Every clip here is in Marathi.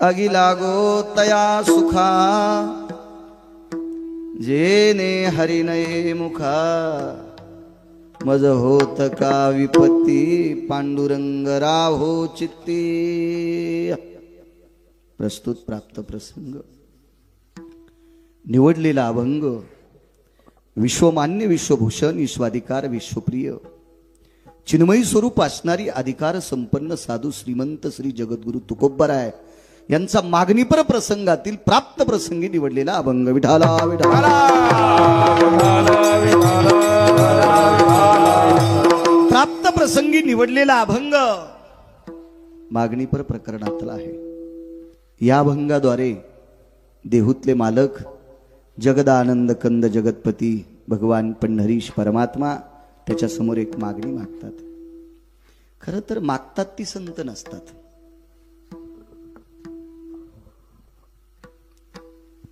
अगी लागो तया सुखा जेने हरिनये मुखा मज होत का विपत्ती पांडुरंग राहो चित्ती। प्रस्तुत प्राप्त प्रसंग निवडलेला अभंग विश्वमान्य विश्वभूषण विश्वाधिकार विश्वप्रिय चिन्मयी स्वरूप असणारी अधिकार संपन्न साधू श्रीमंत श्री जगद्गुरु तुकोबराय यांचा मागणीपर प्रसंगातील प्राप्त प्रसंगी निवडलेला अभंग विठाला विठाला प्राप्त प्रसंगी निवडलेला अभंग मागणीपर प्रकरणातला आहे। या अभंगाद्वारे देहूतले मालक जगदानंद कंद जगतपती भगवान पंढरीश परमात्मा त्याच्या समोर एक मागणी मागतात। खरं तर मागतात ती संत नसतात,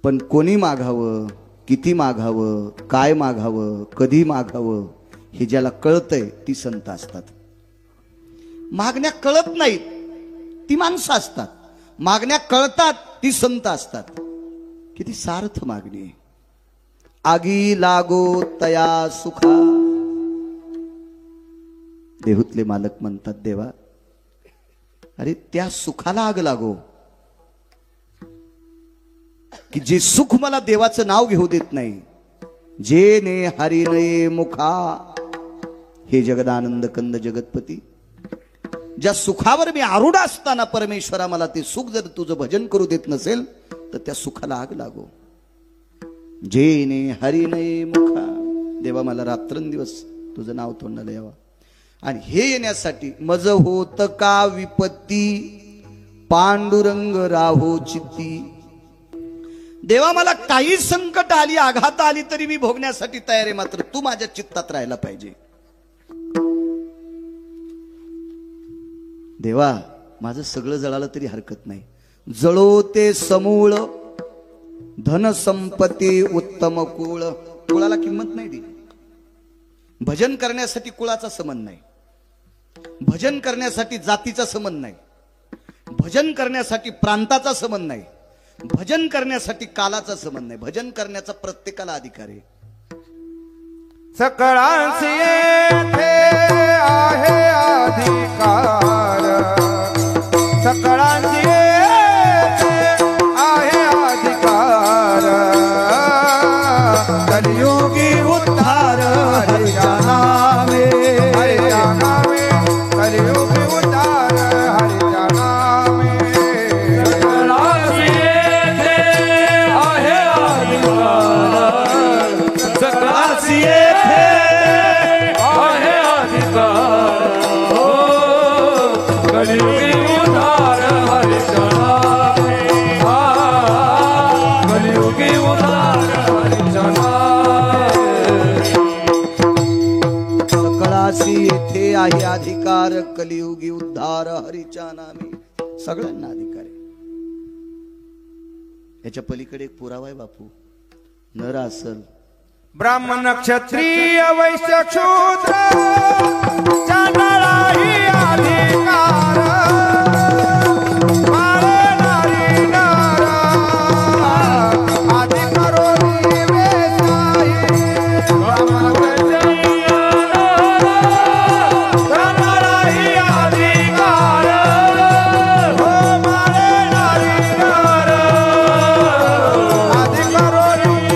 पण कोणी मागावं, किती मागावं, काय मागावं, कधी मागावं हे ज्याला कळतंय ती संत असतात। मागण्या कळत नाहीत ती माणसं असतात, मागण्या कळतात ती संत असतात। किती सार्थ मागणी आहे। आगी लागो तया सुखा। देहूतले मालक म्हणतात देवा अरे त्या सुखाला आग लागो की जे सुख मला देवाचं नाव घेऊ देत नाही। जे ने हरिनये मुखा हे जगदानंद कंद जगतपती ज्या सुखावर मी आरूढ असताना परमेश्वरा मला ते सुख जर तुझं भजन करू देत नसेल तर त्या सुखाला आग लागो। जे ने हरिनये मुखा देवा मला रात्रंदिवस तुझं नाव तोंडाला यावं। आणि हे येण्यासाठी मज होत का विपत्ती पांडुरंग राहो चित्ती। देवा मला काही संकट आली आघात आली तरी मी भोगण्यासाठी तयार आहे, मात्र तू माझ्या चित्तात राहायला पाहिजे। देवा माझं सगळं जळालं तरी हरकत नाही, जळो ते समूळ धन संपत्ती उत्तम कुळ। कुळाला किंमत नाही दिली। भजन करण्यासाठी कुळाचा संबंध नाही, भजन करण्यासाठी जातीचा संबंध नाही, भजन करण्यासाठी प्रांताचा संबंध नाही, भजन करण्यासाठी कालाचा संबंध नाही। भजन करण्याचा प्रत्येकाला अधिकार आहे। सकळांसी येथे आहे अधिकार, सकळांसी येथे आहे अधिकार। कलियुगी उद्धार हरिच्या नामे, हरिच्या नामे कलियुगी उद्धार हरिच्या नामे। सकळांसी येथे आहे अधिकार, कलियुगी उद्धार हरिच्या नामे, कलियुगी उद्धार हरिच्या नामे। सकळासी येथे आहे अधिकार कलियुगी उद्धार हरीच्या नामे। सगळ्यांना अधिकार आहे। याच्या पलीकडे एक पुरावा आहे बापू। नर असल ब्राह्मण क्षत्रिय वैश्य शूद्र चांडाळाही अधिकार, बाळे नारी नर आदि करोनी वेसाई। ब्राह्मण क्षत्रिय चांडाळाही अधिकार, हो बाळे नारी नर आदि करोनी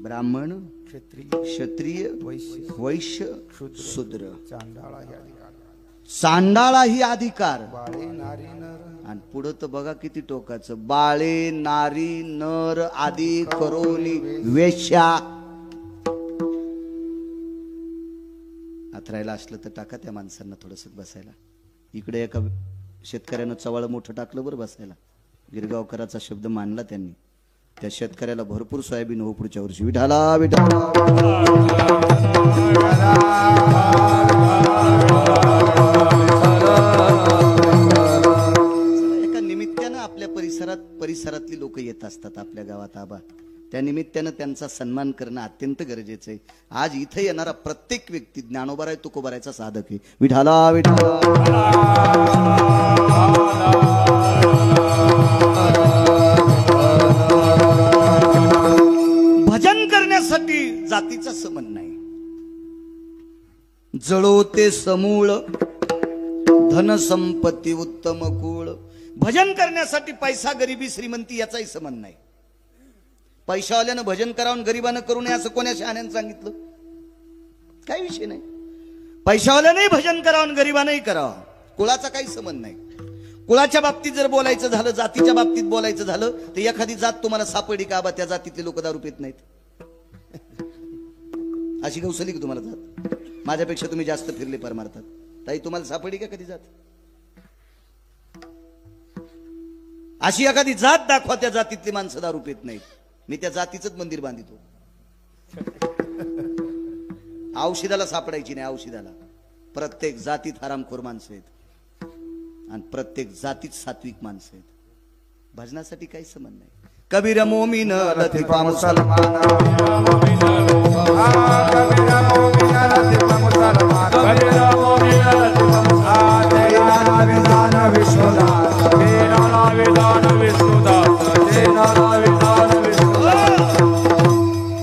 ब्राह्मण क्षत्रिय वैश्य शूद्र चांडाळा ही अधिकार। आणि पुढं तर बघा किती टोकाचं, बाळे नारी नर आदी करोनी वेश्या। आथरायला असलं तर टाका त्या माणसांना थोडस बसायला। इकडे एका शेतकऱ्यानं चवाळ मोठं टाकलं बरं बसायला, गिरगावकराचा शब्द मानला त्यांनी। त्या शेतकऱ्याला भरपूर सोयाबीन हो पुढच्या वर्षी। विठाला विठाला एका निमित्तानं आपल्या परिसरातली लोक येत असतात आपल्या गावात। आबा त्या निमित्तानं त्यांचा सन्मान करणं अत्यंत गरजेचं आहे. आज इथे येणारा प्रत्येक व्यक्ती ज्ञानोबाराय तुकोबारायचा साधक आहे. विठाला विठाला भजन करण्यासाठी जातीचा संबंध नाही. जळो ते समूळ धन संपत्ती उत्तम कुळ. भजन करण्यासाठी पैसा गरिबी श्रीमंती याचाही संबंध नाही. पैशावाल्यानं भजन करावं गरिबानं करू नये असं कोण्या शहाण्यानं सांगितलं? काही विषय नाही. पैशावाल्यानंही भजन करावं गरिबानंही करावं. कुळाचा काही संबंध नाही. कुळाच्या बाबतीत जर बोलायचं झालं, जातीच्या बाबतीत बोलायचं झालं तर एखादी जात तुम्हाला सापडली का? बा त्या जातीतले लोक दारू पित नाहीत अशी गौसली की तुम्हाला जात? माझ्यापेक्षा तुम्ही जास्त फिरले परमार्थात. ताई तुम्हाला सापडली का कधी जात? अशी एखादी जात दाखवा त्या जातीतली माणसं दारू पित नाहीत. मी त्या जातीचंच मंदिर बांधितो. औषधाला सापडायची नाही. औषधाला प्रत्येक जातीत हरामखोर माणसं आहेत आणि प्रत्येक जातीत सात्विक माणसं आहेत. भजनासाठी काही संबंध नाही. कबीर मोमीन लतीफा मुसलमान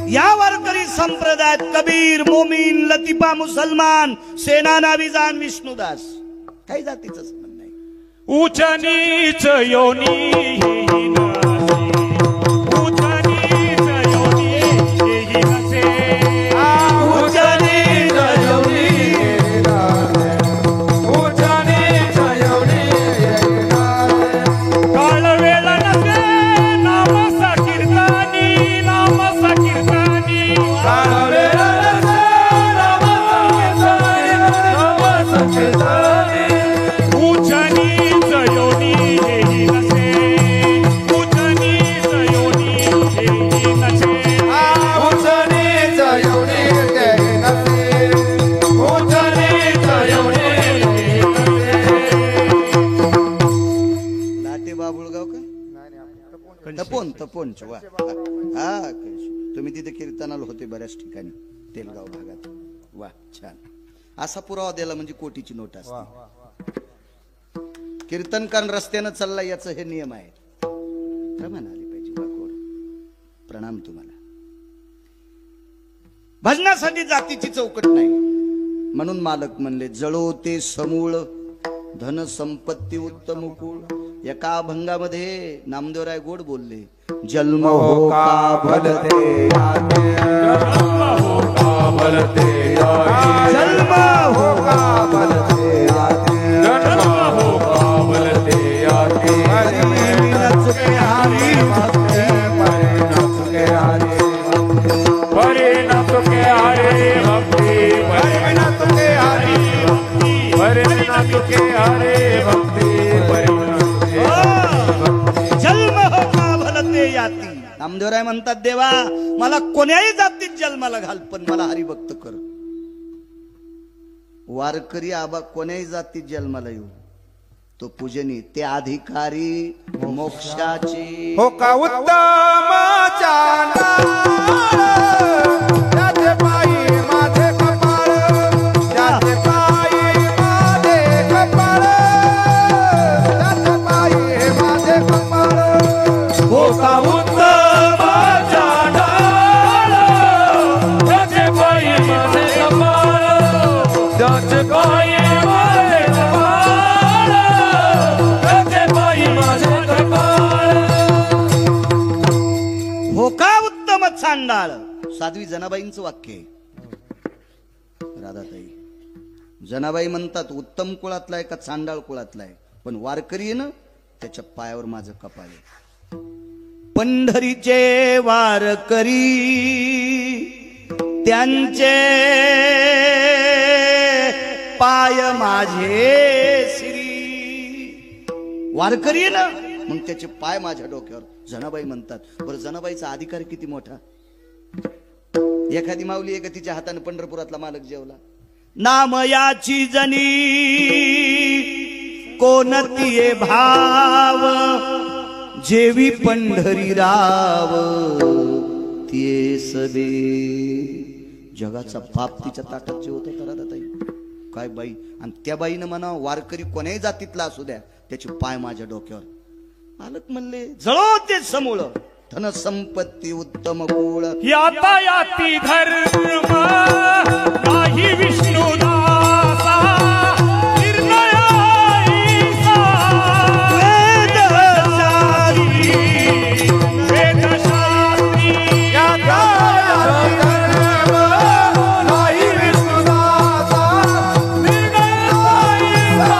या वारकरी संप्रदायात कबीर मोमीन लतीफा मुसलमान सेना नाविजान विष्णुदास काही जातीचा संबंध नाही. उच्च नीच योनी हेही नसे. उच्च नीच योनी हेही नसे. उच्च नीच योनी हेही नसे. उच्च नीच योनी हेही नसे. काळवेळ नसे नाम संकीर्तनी. नाम संकीर्तनी. काळवेळ नसे नाम संकीर्तनी. नाम संकीर्तनी. उच्च नीच योनी हेही नसे. उच्च नीच योनी हेही नसे. उच्च नीच योनी हेही नसे. उच्च नीच योनी हेही नसे. लाटे बाबुळगाव का? तपोन तपोन वा हा. तुम्ही तिथे कीर्तनाला होते बऱ्याच ठिकाणी तेलगाव भागात. वा छान. असा पुरावा द्यायला म्हणजे कोटीची नोट असते. कीर्तनकार रस्त्यानं चालला याचं हे नियम आहे. प्रमाण आले पाहिजे. वाकोड प्रणाम तुम्हाला. भजनासाठी जातीची चौकट नाही. म्हणून मालक म्हणले जळो ते समूळ धन संपत्ती उत्तम कुळ. एका अभंगामध्ये नामदेवराय गोड बोलले जन्म हो का भलते याते. जन्म हो का भलते याते. जन्म हो का भलते याते. जन्म हो का भलते याते. हरी नचके हरी भक्ते हरे नचके हरे हरे नचके हरे भक्ति. हरे नचके हरे भक्ति. हरे नचके हरे भक्ति. जन्म हो का भलते याती. नामदेवराय म्हणतात देवा मला कोण्याही जातीत जन्माला घाल पण मला हरिभक्त कर. वारकरी आबा कोण्याही जातीत जन्माला येऊ तो पूजनी. ते अधिकारी मोक्षाचे. हो का उत्तम त्याचे पायी माझे कपाळ. त्याचे पायी माझे कपाळ. त्याचे पायी माझे कपाळ. हो का उत्तम त्याचे पायी माझे कपाळ. त्याचे पायी माझे कपाळ. त्याचे पायी माझे कपाळ. हो का उत्तम चांडाळ. साध्वी जनाबाईंचं वाक्य आहे. राधाताई जनाबाई म्हणतात उत्तम कुळातला आहे का चांडाळ कुळातला आहे पण वारकरी आहे ना त्याच्या पायावर माझं कपाळ आहे. पंढरीचे वारकरी त्यांचे पाय माझे श्री. वारकरी आहे ना मग त्याचे पाय माझ्या डोक्यावर. जनाबाई म्हणतात बरं जनाबाईचा अधिकार किती मोठा. एखादी माऊली आहे का तिच्या हाताने पंढरपुरातला मालक जेवला. नाम याची जनी कोणती भाव जेवी पंढरी राव. होतीये सबे. जगाचा बाप तिच्या ताटात जे होतं तर ताई काय बाई. आणि त्या बाईनं म्हणा वारकरी कोण्याही जातीतला असू द्या त्याचे पाय माझ्या डोक्यावर. मालक म्हणले जळो ते समूळ धन संपत्ती उत्तम गोळ. यातायाती धर्म नाही विष्णुदासा निर्णयाईसा. वेदशास्त्री वेदशास्त्री यातायाती धर्म नाही विष्णुदासा निर्णयाईसा.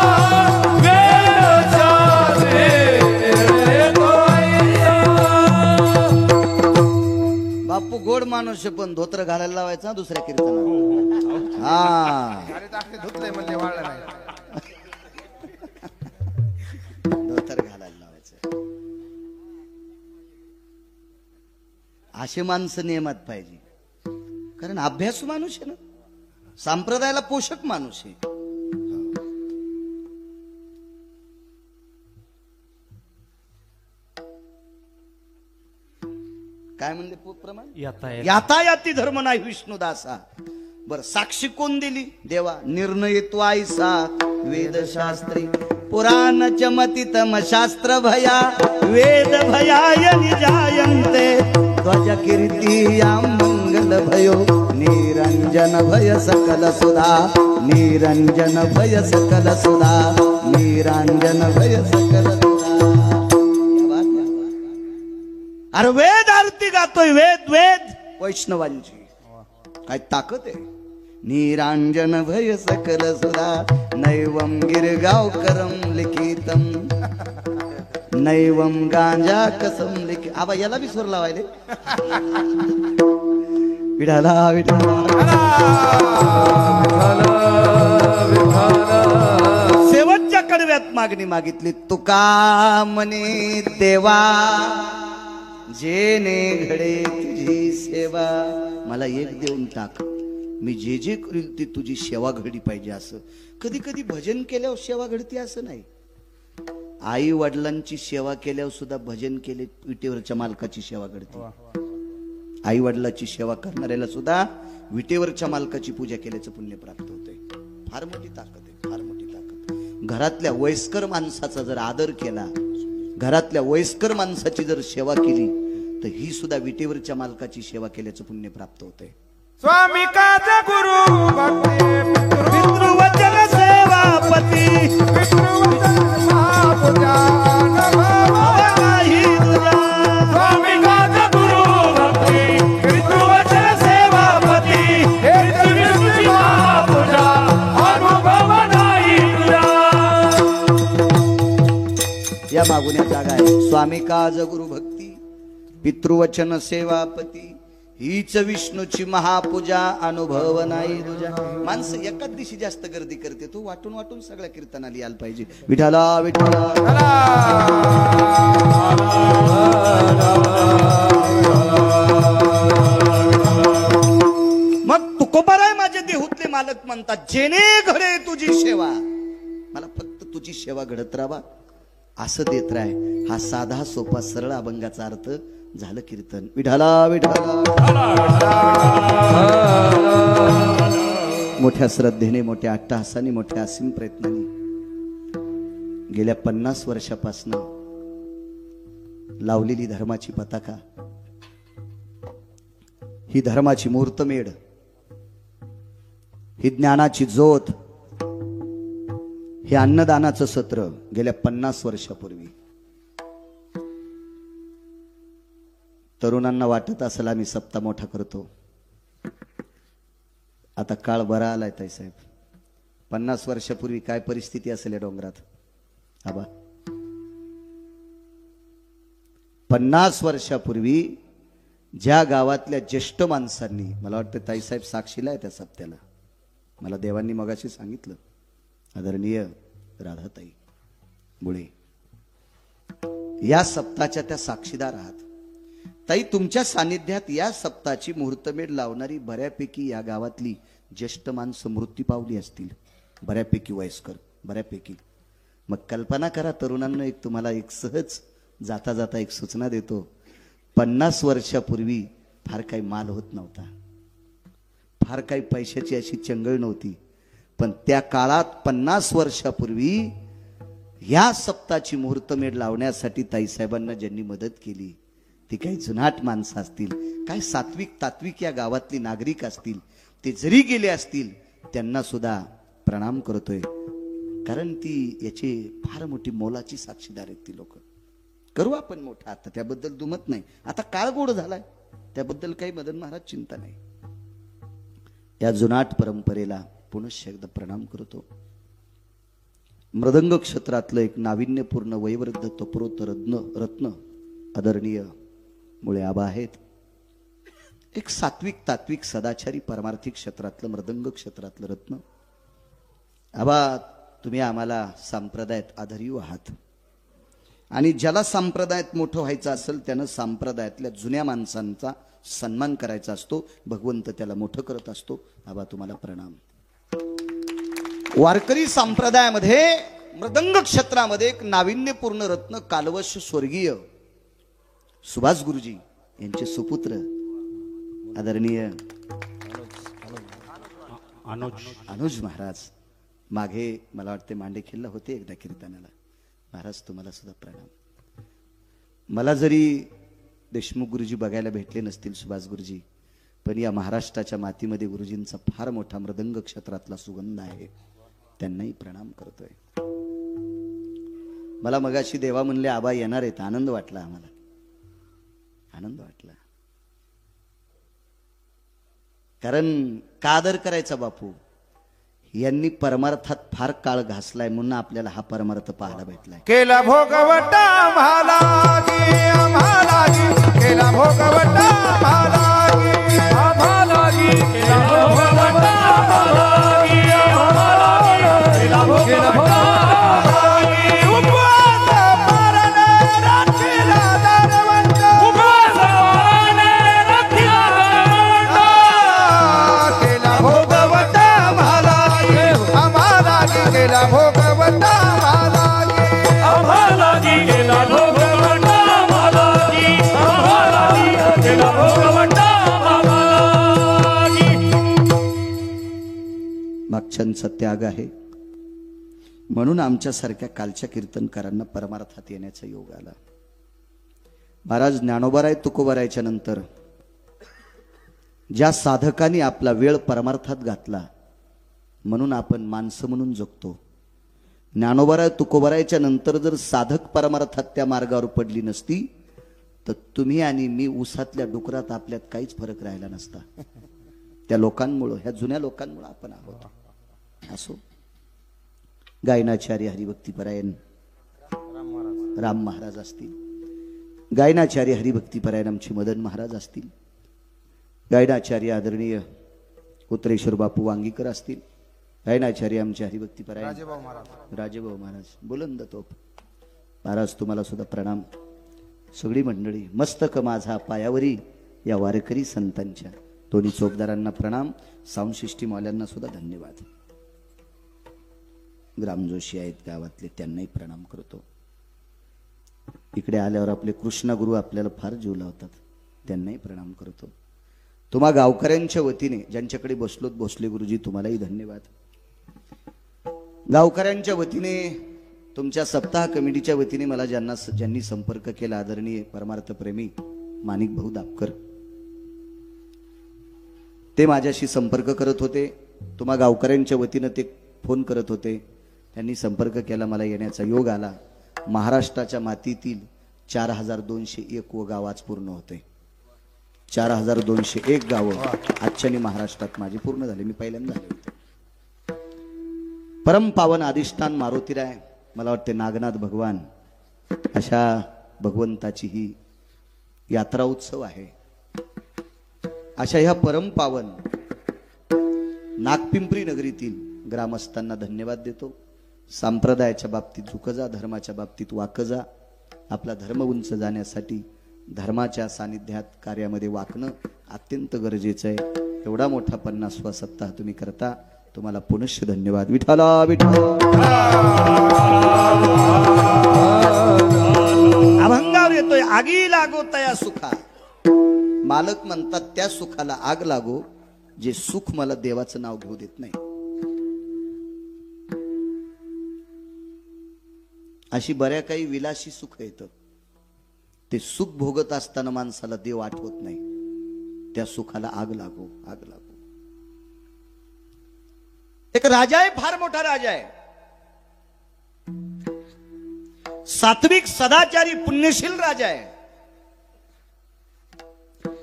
बापू गोड माणूस आहे, पण धोत्र घालायला लावायचा दुसऱ्या कीर्तनात. हा धोतर घालायला लावायचं. असे माणसं नियमात पाहिजे, कारण अभ्यासू माणूस आहे ना, संप्रदायाला पोषक माणूस आहे. काय म्हणले प्रमाण यातायाती धर्म नाही विष्णुदासा. बर साक्षी कोण दिली देवा. निर्णय तो आईसा वेदशास्त्री. पुराण चमती तम शास्त्र भया वेद भयाय निजायन्ते. ध्वज कीर्ती या मंगल भयो निरंजन भय सकल सुधा. निरंजन भय सकल सुधा. निरंजन भय सकल सुधा. अरे वेद आरती गातोय वेद वेद वैष्णवांची काय ताकद आहे. निरांजन भय सकल सुधा. नैवम गिरगाव करम लिखितम. नैवम गांजा कसम लिखित. आबा याला बी सूर लावायले. विठाला विठाला शेवटच्या कडव्यात मागणी मागितली. तुका म्हणे देवा जेने घडे तुझी सेवा. मला एक देऊन टाक, मी जे जे करील ती तुझी सेवा घडली पाहिजे. असं कधी कधी भजन केल्यावर सेवा घडते असं नाही. आई वडिलांची सेवा केल्यावर सुद्धा भजन केले विटेवरच्या मालकाची सेवा घडते. आई वडिलांची सेवा करणाऱ्याला सुद्धा विटेवरच्या मालकाची पूजा केल्याचं पुण्य प्राप्त होते. फार मोठी ताकद आहे, फार मोठी ताकद. घरातल्या वयस्कर माणसाचा जर आदर केला, घरातल्या वयस्कर माणसाची जर सेवा केली तर ही सुद्धा विटेवरच्या मालकाची सेवा केल्याचं पुण्य प्राप्त होते. स्वामी काज गुरु पितृवचन सेवापती. पितृवचन महापूजा नाही तुझा. स्वामी काज गुरु भक्ती पितृवचन सेवापती. हे तुझी महापूजा अनुभव नाही तुझा. या मागून या जागा आहे. स्वामी काज गुरु भक्ती पितृवचन सेवापती. हीच विष्णूची महापूजा अनुभव नाही तुझ्या. माणसं एकाच दिवशी जास्त गर्दी करते. तू वाटून वाटून सगळ्या कीर्तनाला यायला पाहिजे. विठाला विठाला. मग तुकोबाराय माझे देहूतले मालक म्हणतात जेने घडे तुझी सेवा. मला फक्त तुझी सेवा घडत राहा असं देत राय. हा साधा सोपा सरळ अभंगाचा अर्थ झालं कीर्तन. विठाला विठाला. मोठ्या श्रद्धेने, मोठ्या अट्टहासाने, मोठ्या असीम प्रयत्नाने गेल्या 50 वर्षापासून लावलेली धर्माची पताका, ही धर्माची मुहूर्तमेढ, ही ज्ञानाची ज्योत, हे अन्नदानाचं सत्र गेल्या 50 वर्षापूर्वी. तरुणांना वाटत असेल आम्ही सप्ताह मोठा करतो. आता काळ बरा आलाय ताई साहेब. 50 वर्षापूर्वी काय परिस्थिती असेल या डोंगरात. आबा 50 वर्षापूर्वी ज्या गावातल्या ज्येष्ठ माणसांनी, मला वाटतं ताईसाहेब साक्षीला आहे त्या सप्त्याला, मला देवांनी मगाशी सांगितलं, आदरणीय राधाताई बुळे या सप्ताहाच्या त्या साक्षीदार आहात. ताई तुमच्या सानिध्यात या सप्ताहाची मुहूर्तमेढ लावणारी बऱ्यापैकी या गावातली ज्येष्ठ माणसं मृत्यू पावली असतील, बऱ्यापैकी वयस्कर, बऱ्यापैकी. मग कल्पना करा तरुणांना, एक तुम्हाला एक सहज जाता जाता एक सूचना देतो. 50 वर्षापूर्वी फार काही माल होत नव्हता, फार काही पैशाची अशी चंगळ नव्हती. पण त्या काळात 50 वर्षापूर्वी ह्या सप्ताची मुहूर्तमेढ लावण्यासाठी ताईसाहेबांना ज्यांनी मदत केली ती काही जुनाट माणसं असतील, काय सात्विक तात्विक या गावातली नागरिक असतील, ते जरी गेले असतील त्यांना सुद्धा प्रणाम करतोय. कारण ती याची फार मोठी मोलाची साक्षीदार आहेत ती लोक. करू आपण मोठा, आता त्याबद्दल दुमत नाही. आता काळ गोड झालाय, त्याबद्दल काही मदन महाराज चिंता नाही. या जुनाट परंपरेला पुनश्च एकदा प्रणाम करतो. मृदंग क्षेत्रातलं एक नाविन्यपूर्ण वयवृद्ध तपोरोत रत्न आदरणीय मुळे आबा आहेत. एक सात्विक तात्विक सदाचारी परमार्थिक क्षेत्रातलं मृदंग क्षेत्रातलं रत्न आबा. तुम्ही आम्हाला संप्रदायात आधारीव आहात आणि ज्याला संप्रदायात मोठं व्हायचं असेल त्यानं संप्रदायातल्या जुन्या माणसांचा सन्मान करायचा असतो. भगवंत त्याला मोठं करत असतो. आबा तुम्हाला प्रणाम. वारकरी संप्रदायामध्ये मृदंग क्षेत्रामध्ये एक नाविन्यपूर्ण रत्न कालवश स्वर्गीय सुभाष गुरुजी यांचे सुपुत्र आदरणीय अनुज महाराज मागे मला वाटते मांडेखेलला होते एकदा कीर्तनाला. महाराज तुम्हाला सुद्धा प्रणाम. मला जरी देशमुख गुरुजी बघायला भेटले नसतील सुभाष गुरुजी, पण या महाराष्ट्राच्या मातीमध्ये गुरुजींचा फार मोठा मृदंग क्षेत्रातला सुगंध आहे. त्यांनाही प्रणाम करतोय. मला मगाशी देवा म्हणले आबा येणार आहेत. आनंद वाटला आम्हाला, आनंद वाटला. कारण का आदर करायचा बापू, यांनी परमार्थात फार काळ घासलाय म्हणून आपल्याला हा परमार्थ पाहायला भेटलाय. केला भोगवटा आम्हालागी, आम्हालागी केला भोगवटा आम्हालागी, आम्हालागी केला भोगवटा आम्हालागी, आम्हालागी केला भोगवटा आम्हालागी. उपवास पारणे राखीला दारवंत, उपवास पारणे राखीला दारवंत. केला भोगवटा केला भोगवटा आम्हालागी, आम्हालागी केला भोगवटा आम्हालागी, आम्हालागी केला भोगवटा आम्हालागी. मागच्यांचा त्याग आहे म्हणून आमच्यासारख्या कालच्या कीर्तनकारांना परमार्थात येण्याचा योग आला. महाराज ज्ञानोबाराय तुकोबारायच्या नंतर ज्या साधकांनी आपला वेळ परमार्थात घातला म्हणून आपण माणसं म्हणून जगतो. ज्ञानोबाराय तुकोबारायच्या नंतर जर साधक परमार्थात त्या मार्गावर पडली नसती तर तुम्ही आणि मी उसातल्या डुकरात आपल्यात काहीच फरक राहिला नसता. त्या लोकांमुळं, ह्या जुन्या लोकांमुळं आपण आहोत. असो, गायनाचार्य हरिभक्तीपरायण राम महाराज असतील, गायनाचार्य हरिभक्तीपरायण आमचे मदन महाराज असतील, गायनाचार्य आदरणीय उत्तरेश्वर बापू वांगीकर असतील, गायनाचार्य आमचे हरिभक्तीपरायण राजेभाऊ महाराज बुलंद तोप महाराज तुम्हाला सुद्धा प्रणाम. सगळी मंडळी मस्तक माझा पायावरी या वारकरी संतांच्या दोन्ही चोपदारांना प्रणाम. साऊंड सिस्टीम वाल्यांना सुद्धा धन्यवाद. ग्रामजोशी आहेत गावातले, त्यांनाही प्रणाम करतो. इकडे आल्यावर आपले कृष्णा गुरु आपल्याला फार जीव लावतात, त्यांनाही प्रणाम करतो. तुम्हा गावकऱ्यांच्या वतीने ज्यांच्याकडे बसलोत भोसले गुरुजी तुम्हालाही धन्यवाद. गावकऱ्यांच्या वतीने, तुमच्या सप्ताह कमिटीच्या वतीने मला ज्यांनी संपर्क केला आदरणीय परमार्थ प्रेमी माणिक भाऊ दापकर, ते माझ्याशी संपर्क करत होते. तुम्हा गावकऱ्यांच्या वतीनं ते फोन करत होते. त्यांनी संपर्क केला, मला येण्याचा योग आला. महाराष्ट्राच्या मातीतील 4201 व गाव आज पूर्ण होते. 4201 गावं आजच्याने महाराष्ट्रात माझी पूर्ण झाली. मी पहिल्यांदा झाले होते. परम पावन अधिष्ठान मारुतीराय, मला वाटते नागनाथ भगवान, अशा भगवंताची ही यात्रा उत्सव आहे. अशा ह्या परम पावन नागपिंपरी नगरीतील ग्रामस्थांना धन्यवाद देतो. संप्रदायाच्या बाबतीत झुकजा, धर्माच्या बाबतीत वाकजा. आपला धर्म उंच जाण्यासाठी धर्माच्या सानिध्यात कार्यामध्ये वाकणं अत्यंत गरजेचं आहे. एवढा मोठा 50वा सप्ताह तुम्ही करता, तुम्हाला पुनश्च धन्यवाद. विठ्ठला विठ्ठल. अभंगावर येतोय, आगी लागो तया सुखा मालक म्हणतात त्या सुखाला आग लागो जे सुख मला देवाचं नाव घेऊ देत नाही. अशी बऱ्या काही विलासी सुख येतं, ते सुख भोगत असताना माणसाला देव आठवत नाही. त्या सुखाला आग लागो, आग लागो. एक राजा आहे, फार मोठा राजा आहे, सात्विक सदाचारी पुण्यशील राजा आहे.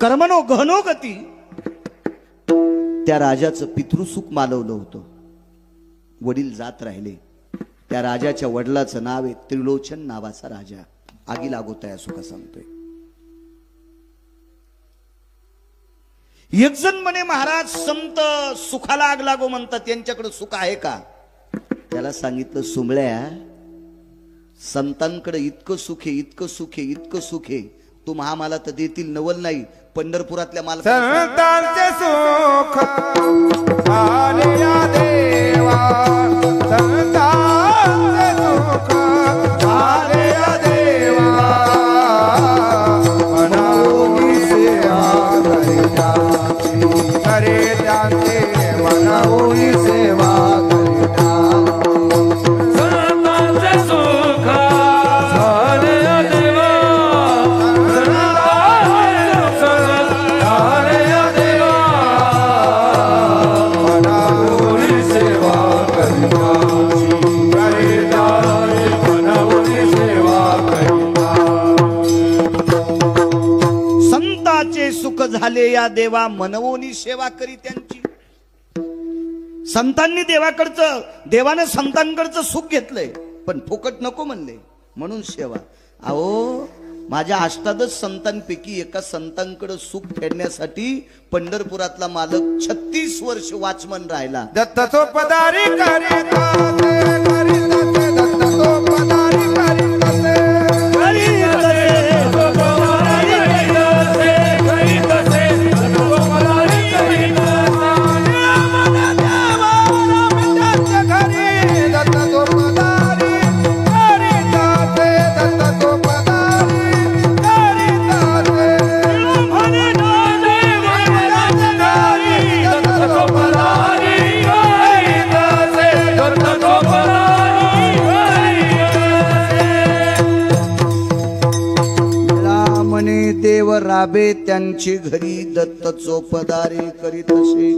कर्मनो गहनो गती. त्या राजाचं पितृसुख मालवलं होतं. वडील जात राहिले. त्या राजाच्या वडिलाचं नाव आहे त्रिलोचन नावाचा राजा. आगी लागोता या सुखा सांगतोय. एक जण म्हणे महाराज संत सुखाला आग लागो म्हणतात, त्यांच्याकडे सुख आहे का? त्याला सांगितलं सुमळ्या, संतांकडे इतकं सुख आहे, इतकं सुख आहे, इतकं सुख आहे, तू मला तर देतील नवल नाही. पंढरपुरातल्या संतांचे सुख आले या देवा, संतांचे सुख आले या देवा, मनावून सेवा करे त्यांचे, मनावून सेवा करिता. संतांचे सुख आले या देवा, आले या देवा, मनावून सेवा करिता, करिता, मनावून सेवा करिता. संतांचे सुख झाले या देवा, मनवोनी सेवा करी त्यांची. संतांनी देवानं संतांकडचं सुख घेतलंय, पण फुकट नको म्हणले, म्हणून सेवा. अहो, माझ्या अष्टादश संतांपैकी एका संतांकडे सुख फेडण्यासाठी पंढरपुरातला मालक 36 वर्ष वॉचमन राहिला. दत्त तो पदारी करिता, करिता दत्त तो पदारी करिता, देव राबे त्यांची घरी, दत्त चोपदारी करीत असे.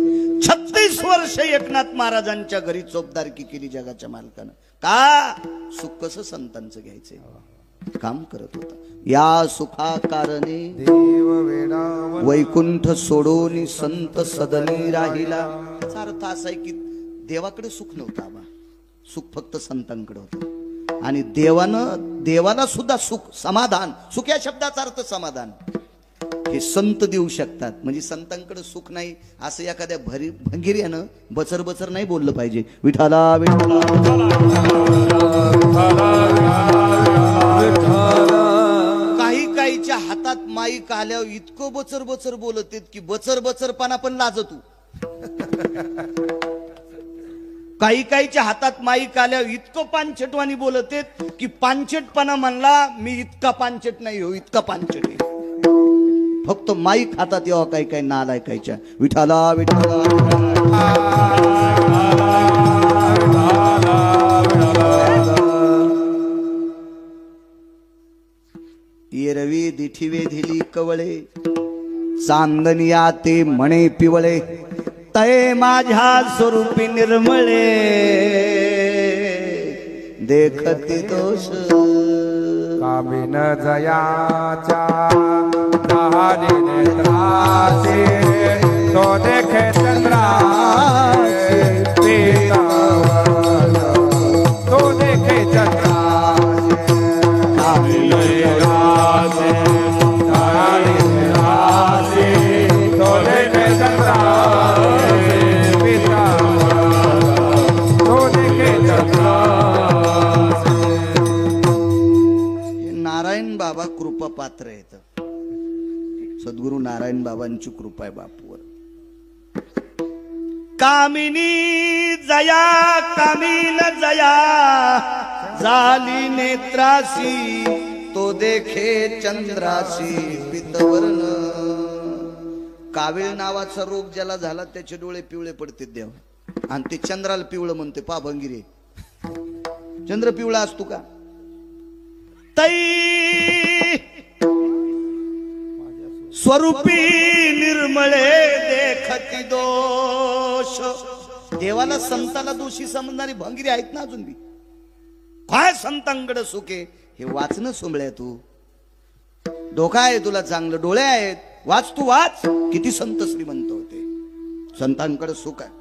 36 वर्ष एकनाथ महाराजांच्या घरी चोपदारकी केली जगाच्या मालकानं. का? सुख कसं संतांचं घ्यायचंय काम करत होता. या सुखा कारणे देव वेडावला, वैकुंठ सोडून संत सदनी राहिला. याचा अर्थ असा आहे की देवाकडे सुख नव्हतं आबा, सुख फक्त संतांकडे होतं. आणि देवाला सुद्धा सुख, समाधान, सुख या शब्दाचा अर्थ समाधान, हे संत देऊ शकतात. म्हणजे संतांकडे सुख नाही असं एखाद्या भंगिर्यानं बचर बचर नाही बोललं पाहिजे. विठाला विठाला काहीच्या हातात माईक आल्यावर इतकं बचर बचर बोलत आहेत की बचर बचरपणा पण लाजतू. काहीच्या हातात माईक आल्यावर इतकं पानचटवानी बोलत आहेत की पानचटपणा म्हणला मी इतका पानचट नाही हो, इतका पानचट आहे. फक्त माईक हातात यावं काही नालायकाच्या. विठाला विठाला येरवी दिठीवे धिली कवळे, चांदनिया ते म्हणे पिवळे, तय माझ्या स्वरूपी निर्मळे, देखती दोष कामिन जयाच्या दहाने नेत्राचे, तो देखे चंद्राचे पीतांबर, तो देखे चंद्राचे कामिन जयाचे दहाने नेत्राचे, तो देखे चंद्राचे पीतांबर, तो देखे चंद्राचे. नारायण बाबा कृपा पात्र आहेत. सद्गुरु नारायण बाबांची कृपा आहे बापूवर. कामिनी जया कामीन जया, झाली नेत्रासी, तो देखे चंद्रासी पीतवर्ण. कावीळ नावाचा रोग ज्याला झाला त्याचे डोळे पिवळे पडते देव, आणि ते चंद्राला पिवळं म्हणते. पा भंगिरे, चंद्र पिवळा असतो का? तै स्वरूपी निर्मळे देखती दोष. देवाला संताला दोषी समजणारी भंगिरी आहेत ना अजून बी. काय संतांकडे सुखे हे वाचणं सोंबळ्या तू. डोका आहे तुला चांगलं, डोळे आहेत, वाच तू वाच. किती संत श्रीमंत होते, संतांकडे सुख आहे.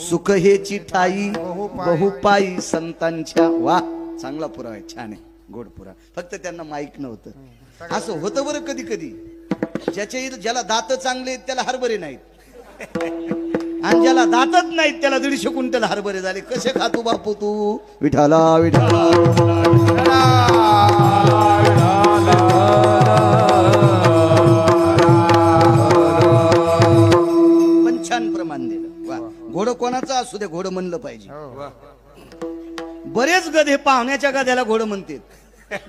सुख हे चिठाई बहुपाई संतांच्या. वा, चांगला पुरावा आहे, छान आहे, गोड पुरावा. फक्त त्यांना माईक नव्हतं. असं होतं बरं कधी कधी. ज्याला दात चांगले आहेत त्याला हरभरे नाहीत, आणि ज्याला दातच नाहीत त्याला 150 क्विंटल हरभरे झाले. कसे खातो बापू तू? विठाला विठाला पण छान प्रमाण दिलं. वा, घोडं कोणाचं असू दे, घोडं म्हणलं पाहिजे. बरेच गधे पाहुण्याच्या गध्याला घोडं म्हणतात.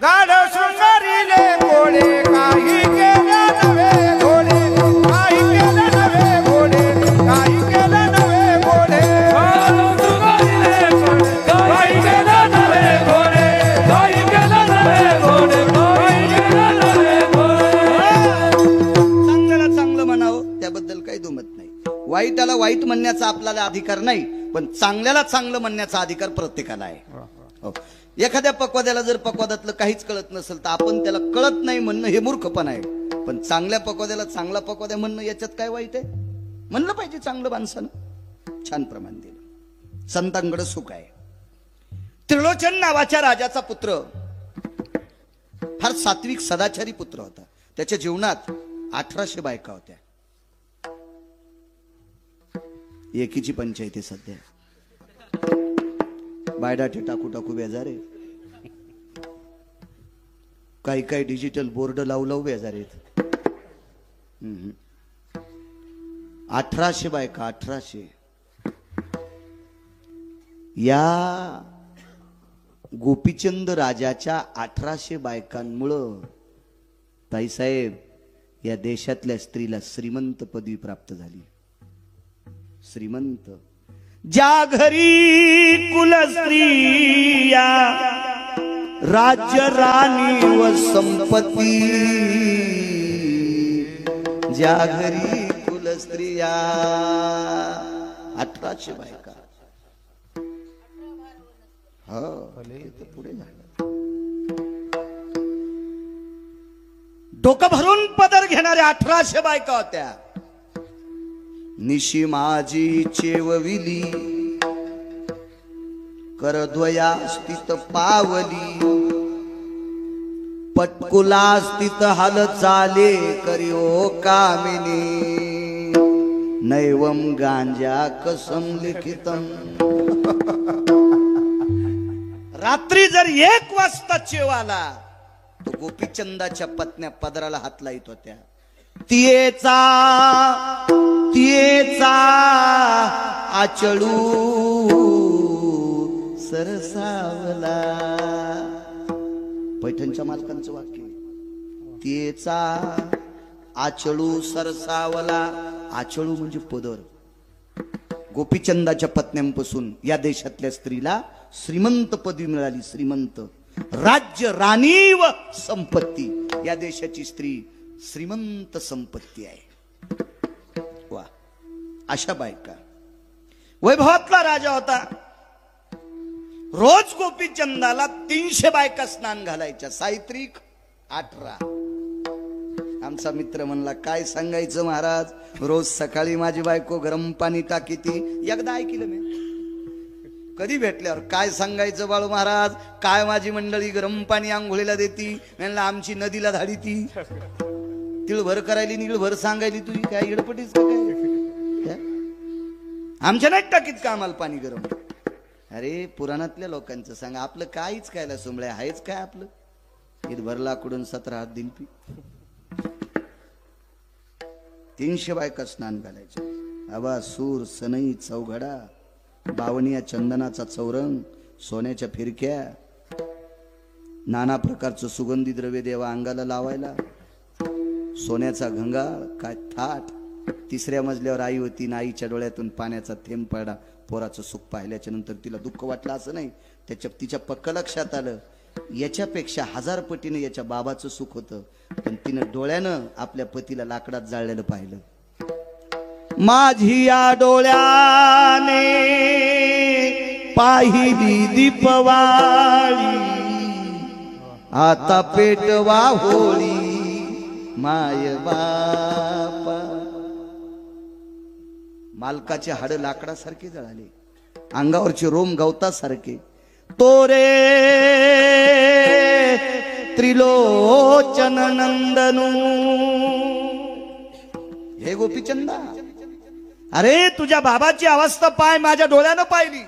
गाढ शृंगारीले घोडे काही केले नव्हे घोडे, काही केले नव्हे घोडे, काही केले नव्हे घोडे. गाढ शृंगारीले घोडे काही केले नव्हे घोडे, काही केले नव्हे घोडे, काही केले नव्हे घोडे. चांगल्याला चांगलं म्हणावं त्याबद्दल काही दुमत नाही. वाईटाला वाईट म्हणण्याचा आपल्याला अधिकार नाही, पण चांगल्याला चांगलं म्हणण्याचा अधिकार प्रत्येकाला आहे. हो. एखाद्या पक्वाद्याला जर पक्वादातलं काहीच कळत नसेल तर आपण त्याला कळत नाही म्हणणं हे मूर्खपण आहे. पण चांगल्या पक्वाद्याला चांगला पक्वाद्या म्हणणं याच्यात काय वाईट आहे? म्हणलं पाहिजे चांगलं माणसानं. छान प्रमाण दिलं. संतांकडे सुख आहे. त्रिलोचन नावाच्या राजाचा पुत्र फार सात्विक सदाचारी पुत्र होता. त्याच्या जीवनात 1800 बायका होत्या. एकीची पंचायती सध्या. बायडाटे टाकू टाकू बेजारे. काही काही डिजिटल बोर्ड लावू लावू बेजारे. 1800 बायका, 1800. या गोपीचंद राजाच्या 1800 बायकांमुळं ताईसाहेब या देशातल्या स्त्रीला श्रीमंत पदवी प्राप्त झाली. श्रीमंत. ज्या घरी कुलस्त्रिया राज्य राणी व संपत्ती, ज्या घरी कुलस्त्रिया. 1800 बायका. हो, पुढे झालं. डोकं भरून पदर घेणाऱ्या 1800 बायका होत्या. निशी माझी चेवविली करद्वया स्थित पावली, पटकुला स्थित हाल चाले करिओ कामिनी, नैवम गांजा कसम लिखितम. रात्री जर 1 वाजता चेव आला तो गोपीचंदाच्या पत्न्या पदराला हात लाईत होत्या. तियेचा आचळू सरसावला. पैठणच्या मालकांचं वाक्य. तियेचा आचळू सरसावला. आचळू म्हणजे पदर. गोपीचंदाच्या पत्न्यांपासून या देशातल्या स्त्रीला श्रीमंत पदवी मिळाली. श्रीमंत. राज्य राणी व संपत्ती. या देशाची स्त्री श्रीमंत संपत्ती आहे. वा, अशा बायका. वैभवातला राजा होता. रोज गोपीचंदाला 300 बायका स्नान घालायच्या. सावित्रिक 18. आमचा मित्र म्हणला काय सांगायचं महाराज, रोज सकाळी माझी बायको गरम पाणी टाकीती. एकदा ऐकलं मी. कधी भेटल्यावर काय सांगायचं बाळू महाराज, काय माझी मंडळी गरम पाणी आंघोळीला देती. म्हणलं आमची नदीला धाडी ती. तिळभर करायली निळभर सांगायली. तुझी काय इडपटीच काय? आमच्या नाही टाकीत का आम्हाला पाणी गरम? अरे पुराणातल्या लोकांचं सांगा. आपलं काहीच खायला सोमळे आहेच काय आपलं? ईद भरला कडून 17 हात दिलपी. 300 बायका स्नान घालायचे. आबा सूर सनई चौघडा, बावणिया चंदनाचा चौरंग, सोन्याच्या फिरक्या. नाना प्रकारचं सुगंधी द्रव्य देवा अंगाला लावायला, सोन्याचा घंगाळ, काय थाट. तिसऱ्या मजल्यावर आई होती ना, आईच्या डोळ्यातून पाण्याचा थेंब पडला. पोराचं सुख पाहिल्याच्या नंतर तिला दुःख वाटलं असं नाही, तिच्या पक्क लक्षात आलं याच्यापेक्षा 1000 पटीने याच्या बाबाचं सुख होतं. पण तिनं डोळ्यानं आपल्या पतीला लाकडात जाळलेलं पाहिलं. माझी या डोळ्याने पाहिली दीपवाळी, आता पेटवा होळी माय बापा. मालकाचे हाड लाकडासारखे जळाले, अंगावरचे रोम गवतासारखे. तोरे त्रिलोचन नंदनू, हे गोपीचंदा, अरे तुझ्या बाबाची अवस्था पाय, माझ्या डोळ्यानं पाहिली.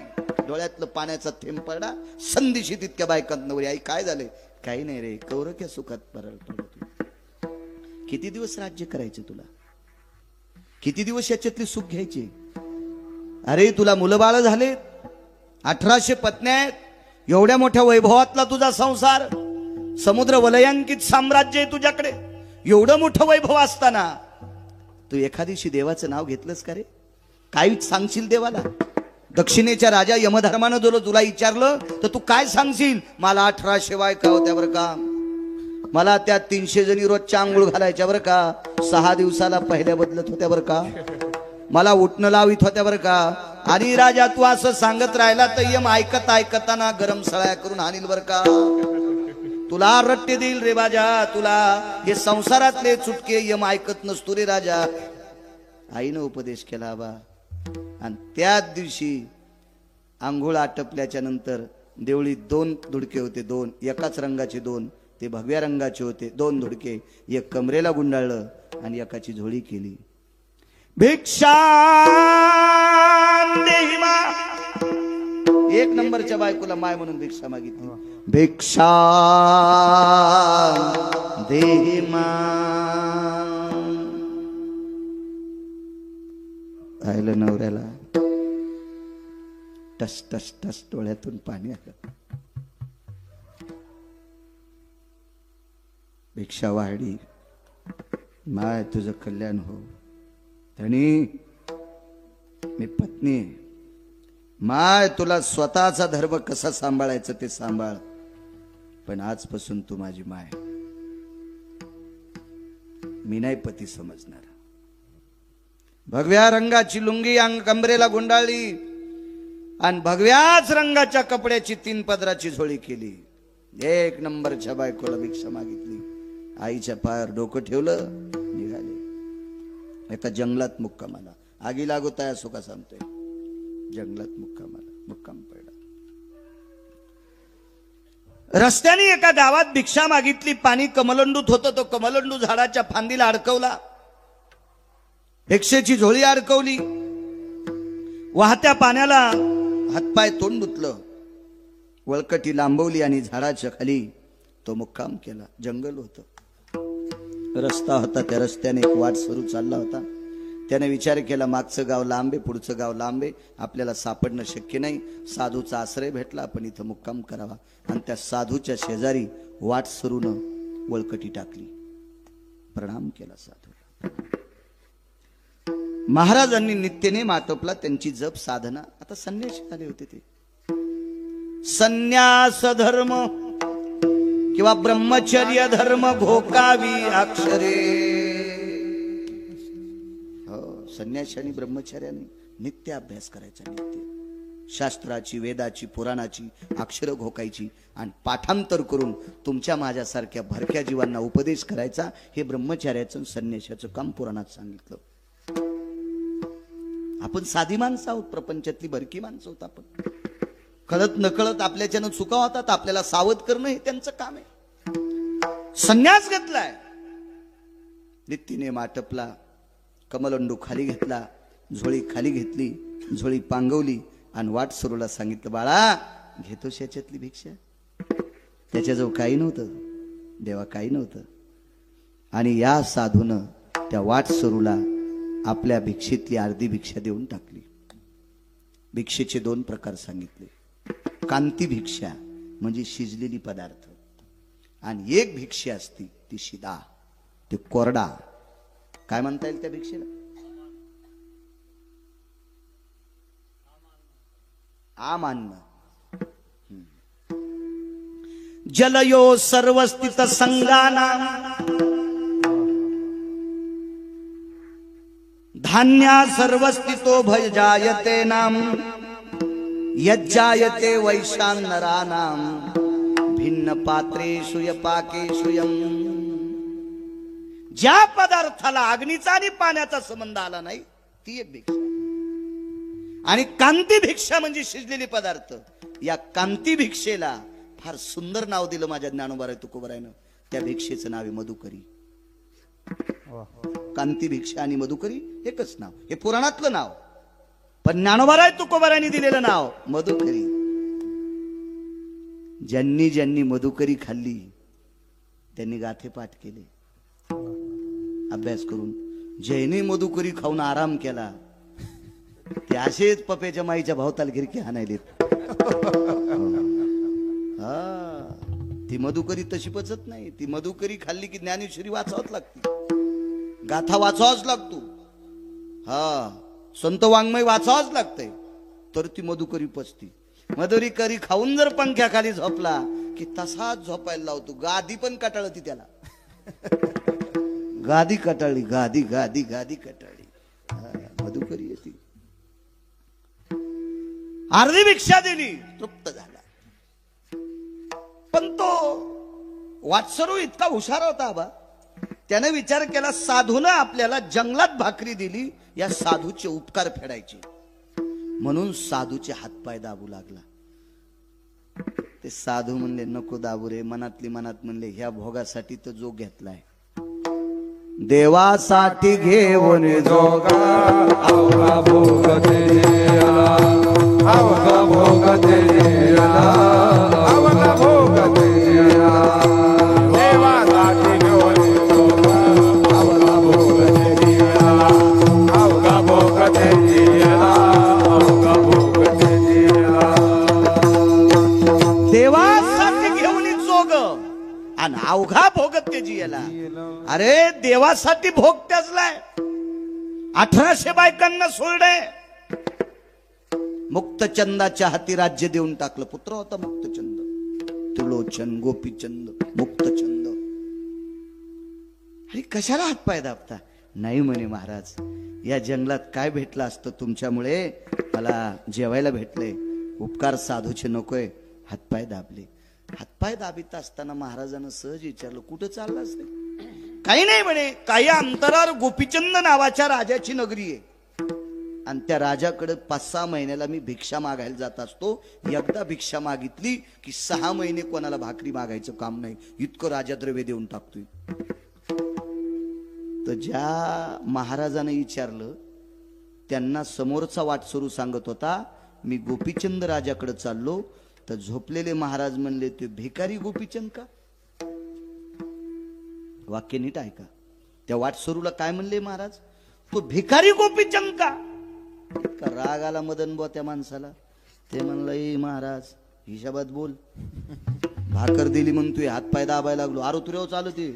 डोळ्यातलं पाण्याचा थेंब पडला. संदिशी तितक्या बायकांत नवरी, आई काय झाले? काही नाही रे, कौरक्या सुखात पडत. किती दिवस राज्य करायचे तुला? किती दिवस याच्यातली सुख घ्यायचे? अरे तुला मुलं बाळ झाले, 1800 पत्न्या आहेत, एवढ्या मोठ्या वैभवातला तुझा संसार, समुद्र वलयांकित साम्राज्य आहे तुझ्याकडे. एवढं मोठं वैभव असताना तू एखादीशी देवाचं नाव घेतलंस का रे? काय सांगशील देवाला? दक्षिणेच्या राजा यमधर्मानं तुला विचारलं तर तू काय सांगशील? मला 1800 बायका होत्या बरं का, मला त्या 300 जणी रोजच्या आंघोळ घालायच्या बरं का, 6 दिवसाला पहिल्या बदलत होत्या बरं का, मला उठणं लावित होत्या बरं का. आणि राजा तू असं सांगत राहिला तर यम ऐकताना गरम सळ्या करून आणील बरं का. तुला रट्टे देईल रे राजा, तुला हे संसारातले चुटके यम ऐकत नसतो रे राजा. आईनं उपदेश केला बा. आणि त्याच दिवशी आंघोळ आटपल्याच्या नंतर देवळीत 2 धुडके होते, 2 एकाच रंगाचे, 2 ते भगव्या रंगाचे होते. 2 धुडके, एक कमरेला गुंडाळलं आणि एकाची झोळी केली. भिक्षा देहि मा, 1 नंबरच्या बायकोला माय म्हणून भिक्षा मागितली. भिक्षा देहि मा, राहिलं नवऱ्याला टस टस टस डोळ्यातून पाणी आलं. भिक्षा वाढली. माय तुझं कल्याण हो. धनी मी पत्नी आहे, माय तुला स्वतःचा धर्म कसा सांभाळायचं ते सांभाळ, पण आजपासून तू माझी माय, मी नाही पती समजणार. भगव्या रंगाची लुंगी कमरेला गुंडाळली आणि भगव्याच रंगाच्या कपड्याची 3 पदराची झोळी केली. 1 नंबरच्या बायकोला भिक्षा मागितली. आईच्या पायावर डोकं ठेवलं, निघाले. एका जंगलात मुक्कामाला, आगी लागत आहे असो का सांगतोय, जंगलात मुक्काम पडला. रस्त्याने एका गावात भिक्षा मागितली. पाणी कमलंडूत होतं, तो कमलंडू झाडाच्या फांदीला अडकवला. भिक्षेची झोळी अडकवली. वाहत्या पाण्याला हातपाय तोंड धुतलं, वळकटी लांबवली आणि झाडाच्या खाली तो मुक्काम केला. जंगल होतं, रस्ता होता, त्या रस्त्याने एक वाट सरू चालला होता. त्याने विचार केला, मागचं गाव लांबे, पुढचं गाव लांबे, आपल्याला सापडणं शक्य नाही. साधूचा आश्रय भेटला, आपण इथं मुक्काम करावा. आणि त्या साधूच्या शेजारी वाट सरून वळकटी टाकली. प्रणाम केला साधूला. महाराजांनी नित्यनेम आटोपला, त्यांची जप साधना. आता संन्यासी आले होते ते. संन्यास धर्म किंवा ब्रह्मचर्य धर्म घोकावी अक्षरे. हो, संन्यासी आणि ब्रह्मचर्याने नित्य अभ्यास करायचा. नित्य शास्त्राची, वेदाची, पुराणाची अक्षरं घोकायची आणि पाठांतर करून तुमच्या माझ्यासारख्या भरक्या जीवांना उपदेश करायचा. हे ब्रह्मचर्याचं संन्यासाचं काम पुराणात सांगितलं. आपण साधी माणसं आहोत, प्रपंचातली भरकी माणसं आहोत. आपण कळत नकळत आपल्याच्यानं चुका होतात, आपल्याला सावध करणं हे त्यांचं काम आहे. संन्यास घेतलाय, नित्यनेम आटपला, कमलंडू खाली घेतला, झोळी खाली घेतली, झोळी पांगवली आणि वाट सरूला सांगितलं, बाळा घेतोस याच्यातली भिक्षा? त्याच्याजवळ काही नव्हतं, देवा काही नव्हतं. आणि या साधूनं त्या वाट सरूला आपल्या भिक्षेतली अर्धी भिक्षा देऊन टाकली. भिक्षेचे 2 प्रकार सांगितले. कांती भिक्षा म्हणजे शिजलेली पदार्थ, आणि एक भिक्षी असती ती शिदा, ती कोरडा. काय म्हणता येईल त्या भिक्षेला? आमान्न. जलयो सर्वस्थित संगाना धान्या सर्वस्थितो भजायते नाम यज्जायते वैशानरानाम भिन्न पात्रेषु यपाकेषु यम. ज्या पदार्थाला अग्नीचा आणि पाण्याचा संबंध आला नाही ती एक भिक्षा. आणि कांती भिक्षा म्हणजे शिजलेले पदार्थ. या कांती भिक्षेला फार सुंदर नाव दिलं माझ्या ज्ञानोबाराय तुकोबारायनं. त्या भिक्षेचं नाव आहे मधुकरी. कांती भिक्षा आणि मधुकरी एकच नाव. हे पुराणातलं नाव, पण ज्ञानोबाराय तुकोबारायने दिलेलं नाव मधुकरी. ज्यांनी ज्यांनी मधुकरी खाल्ली त्यांनी गाथे पाठ केले अभ्यास करून. जैने मधुकरी खाऊन आराम केला ते असेच पप्याच्या माईच्या भावताल गिरकी हाणायलेत. ती मधुकरी तशी पचत नाही. ती मधुकरी खाल्ली की ज्ञानेश्वरी वाचावच लागते, गाथा वाचावाच लागतो. संत वाङ्मय वाचावाच लागतंय तर ती मधुकरी पचती. मधुकरी खाऊन जर पंख्याखाली झोपला की तसाच झोपायला लावतो. गादी पण कटाळती त्याला. गादी कटाळली, गादी गादी गादी कटाळली. मधुकरी येते. अर्धी भिक्षा दिली, तृप्त झाला. पण तो वाटसरू इतका हुशार होता बा, त्याने विचार केला साधूनं आपल्याला जंगलात भाकरी दिली, या साधूचे उपकार फेडायचे. म्हणून साधूचे हातपाय दाबू लागला. ते साधू म्हणले नको दाबू रे, मनातली मनात म्हणले ह्या भोगासाठी तर जोग घेतलाय, देवासाठी घेऊन जोगा. अवघा भोग तेरे आला, अवघा भोग तेरे आला, अवघा भोग तेरे आला. देवासाठी घेऊन जोगा, अवघा भोग तेरे आला, अवघा भोग तेरे आला, अवघा भोग तेरे आला. देवासाठी घेऊन जोग आणि अवघा भोगत त्याची याला. अरे देवासाठी भोग त्याचलाय. 1800 बायकांना सोडले. मुक्तचंदाच्या हाती राज्य देऊन टाकलं. पुत्र होता मुक्तचंद, त्रिलोचन, गोपीचंद, मुक्तचंद. अरे कशाला हातपाय दाबता? नाही म्हणे महाराज, या जंगलात काय भेटलं असतं तुमच्यामुळे, मला जेवायला भेटले, उपकार साधूचे नकोय. हातपाय दाबले. हातपाय दाबित असताना महाराजांना सहज विचारलं कुठं चाललास रे? काही नाही म्हणे, काही अंतरावर गोपीचंद नावाच्या राजाची नगरी आहे आणि त्या राजाकडे 5-6 महिन्याला मी भिक्षा मागायला जात असतो. एकदा भिक्षा मागितली की 6 महिने कोणाला भाकरी मागायचं काम नाही, इतकं राजा द्रव्य देऊन टाकतोय. तर ज्या महाराजाने विचारलं त्यांना समोरचा वाटसरू सांगत होता मी गोपीचंद राजाकडे चाललो. तर झोपलेले महाराज म्हणले ते भिकारी गोपीचंद का? वाक्य नीट ऐका. त्या वाटसरूला काय म्हणले महाराज? तो भिकारी गोपीचंद का? इतका राग आला मदन बुवा त्या माणसाला. ते म्हणलं ए महाराज हिशाबात बोल, भाकर दिली म्हणून तू हातपाय दाबायला लागलो. अरे तुझ्यावर चालते.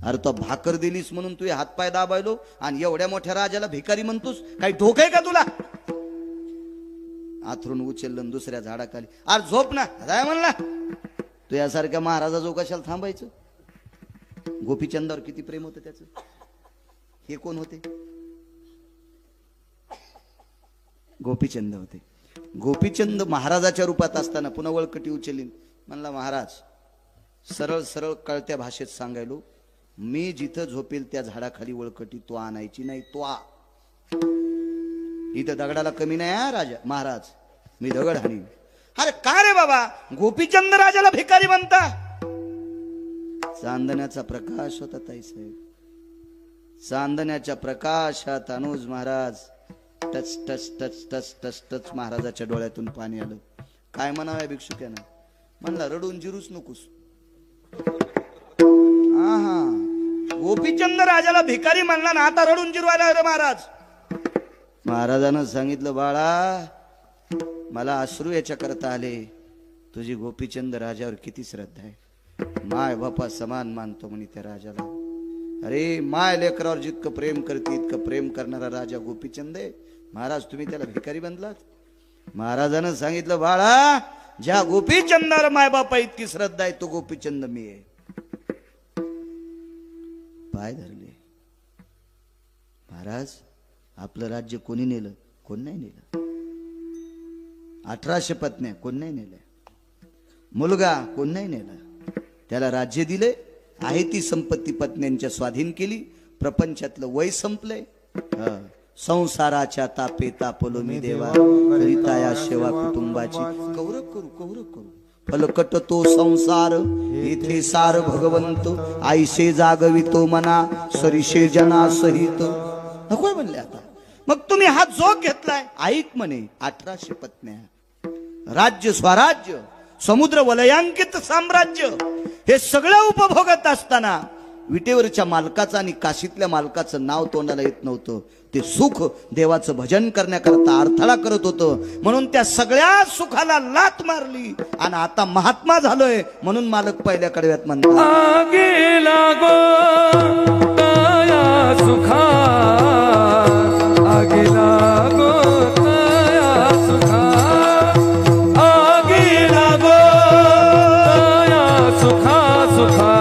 अरे तो भाकर दिलीस म्हणून तू हातपाय दाबायलो आणि एवढ्या मोठ्या राजाला भिकारी म्हणतोस? काही ठोक आहे का तुला? आथरून उचललं दुसऱ्या झाडाखाली. अरे झोप ना, काय म्हणला तू? यासारख्या महाराजाजो कशाला थांबायचं? गोपीचंदावर किती प्रेम होतं त्याचं. हे कोण होते? गोपीचंद होते. गोपीचंद महाराजाच्या रूपात असताना पुन्हा वळकटी उचलली. म्हणला महाराज सरळ सरळ कळत्या भाषेत सांगायलो, मी जिथं झोपेल त्या झाडाखाली वळकटी तो आणायची नाही. तो आ इथं दगडाला कमी नाही हा राजा महाराज, मी दगड हाणीन. अरे का रे बाबा, गोपीचंद राजाला भिकारी म्हणता? चांदण्याचा प्रकाश होता ताईसाहेब. चांदण्याच्या प्रकाशात Anuj Maharaj touch touch touch touch touch touch महाराजाच्या डोळ्यातून पाणी आलं. काय म्हणावं भिक्षुक्यानं? म्हणला रडून जिरूच नकोस. हा गोपीचंद राजाला भिकारी म्हणला ना, आता रडून जिरवायला रे महाराज. महाराजानं सांगितलं बाळा मला अश्रू याच्या करता आले, तुझी गोपीचंद राजावर किती श्रद्धा आहे. माय बापा समान मानतो म्हणे त्या राजाला. अरे माय लेकरावर जितकं प्रेम करते इतकं प्रेम करणारा राजा गोपीचंद आहे. महाराज तुम्ही त्याला भिकारी बनलात. महाराजानं सांगितलं बाळा ज्या गोपीचंदाला माय बापा इतकी श्रद्धा आहे तो गोपीचंद मी आहे. पाय धरले. महाराज आपलं राज्य कोणी नेलं? कोण नाही नेलं. 1800 पत्न्या कोण नाही नेल्या. मुलगा कोण नाही नेला. त्याला राज्य दिले. आहे ती संपत्ती पत्न्यांच्या स्वाधीन केली. प्रपंचातलं वय संपलंय. संसाराच्या तापे तापलो मी देवा करिता या सेवा कुटुंबाची. कौरव करू फलकट तो संसार येथे सार भगवंत आईशे जागवितो मना सरिशे जना सहित. नको म्हणले आता. मग तुम्ही हा जोग घेतलाय. ऐक म्हणे 1800 पत्न्या, राज्य स्वराज्य, समुद्र वलयांकित साम्राज्य हे सगळं उपभोगत असताना विटेवरच्या मालकाचं आणि काशीतल्या मालकाचं नाव तोंडाला येत नव्हतं. ते सुख देवाचं भजन करण्याकरता अडथळा करत होतं. म्हणून त्या सगळ्या सुखाला लात मारली आणि आता महात्मा झालोय म्हणून मालक पहिल्या कडव्यात म्हणतात आगे लागो तया सुखा, आगे लागो तया सुखा, आगे लागो तया सुखा सुखा,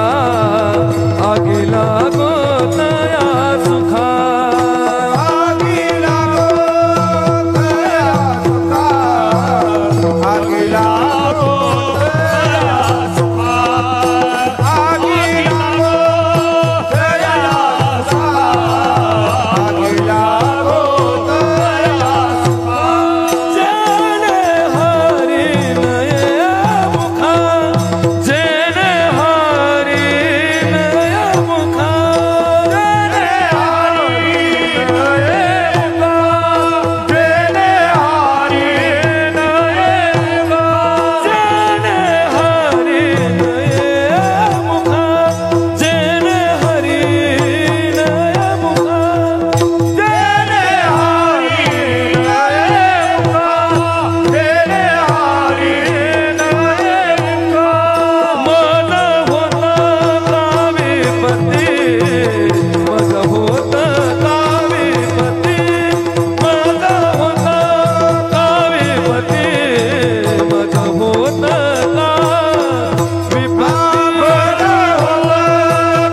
आगे लागो तया सुखा, आगे लागो तया सुखा, आगे लागो तया सुखा, आगे लागो तया सुखा, आगे लागो तया सुखा. जेणे हरी नये मुखा, जेणे हरी नये मुखा, जेणे हरी नये मुखा, जेणे हरी नये मुखा, जेणे हरी नये मुखा, जेणे हरी नये मुखा, जेणे हरी नये मुखा, जेणे हरी नये मुखा. मन होत कावीपती, मन होत कावीपती, मन होत कावीपती, मन होत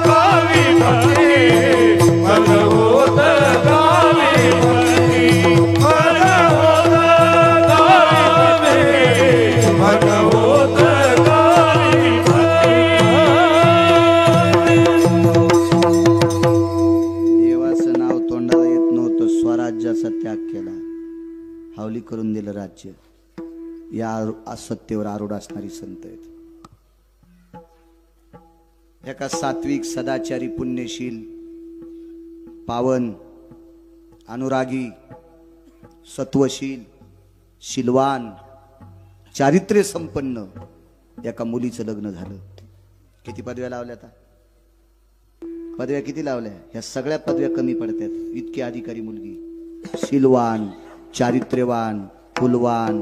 कावीपती, मन होत कावीपती, मन होत कावीपती, मन होत देवाचं नाव तोंडाला येत नव्हतं. स्वराज्याचा त्याग केला. हावली करून दिलं राज्य. या असत्तेवर आरूढ असणारी संत आहेत. एका सात्विक सदाचारी पुण्यशील पावन अनुरागी सत्वशील शीलवान चारित्र्य संपन्न एका मुलीचं लग्न झालं. किती पदव्या लावल्या आता? पदव्या किती लावल्या? ह्या सगळ्या पदव्या कमी पडतात. इतकी अधिकारी मुलगी, शीलवान, चारित्र्यवान, कुलवान,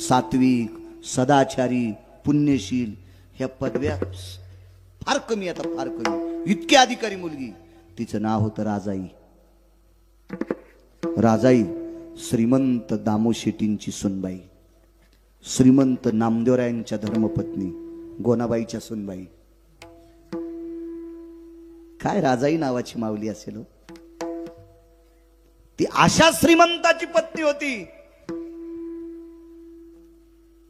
सात्विक, सदाचारी, पुण्यशील, ह्या पदव्या फार कमी आता, फार कमी. इतकी अधिकारी मुलगी. तिचं नाव होतं राजाई. राजाई श्रीमंत दामो शेट्टींची सुनबाई, श्रीमंत नामदेवरायांच्या धर्मपत्नी गोनाबाईच्या सुनबाई. काय राजाई नावाची माऊली असेल. ती अशा श्रीमंताची पत्नी होती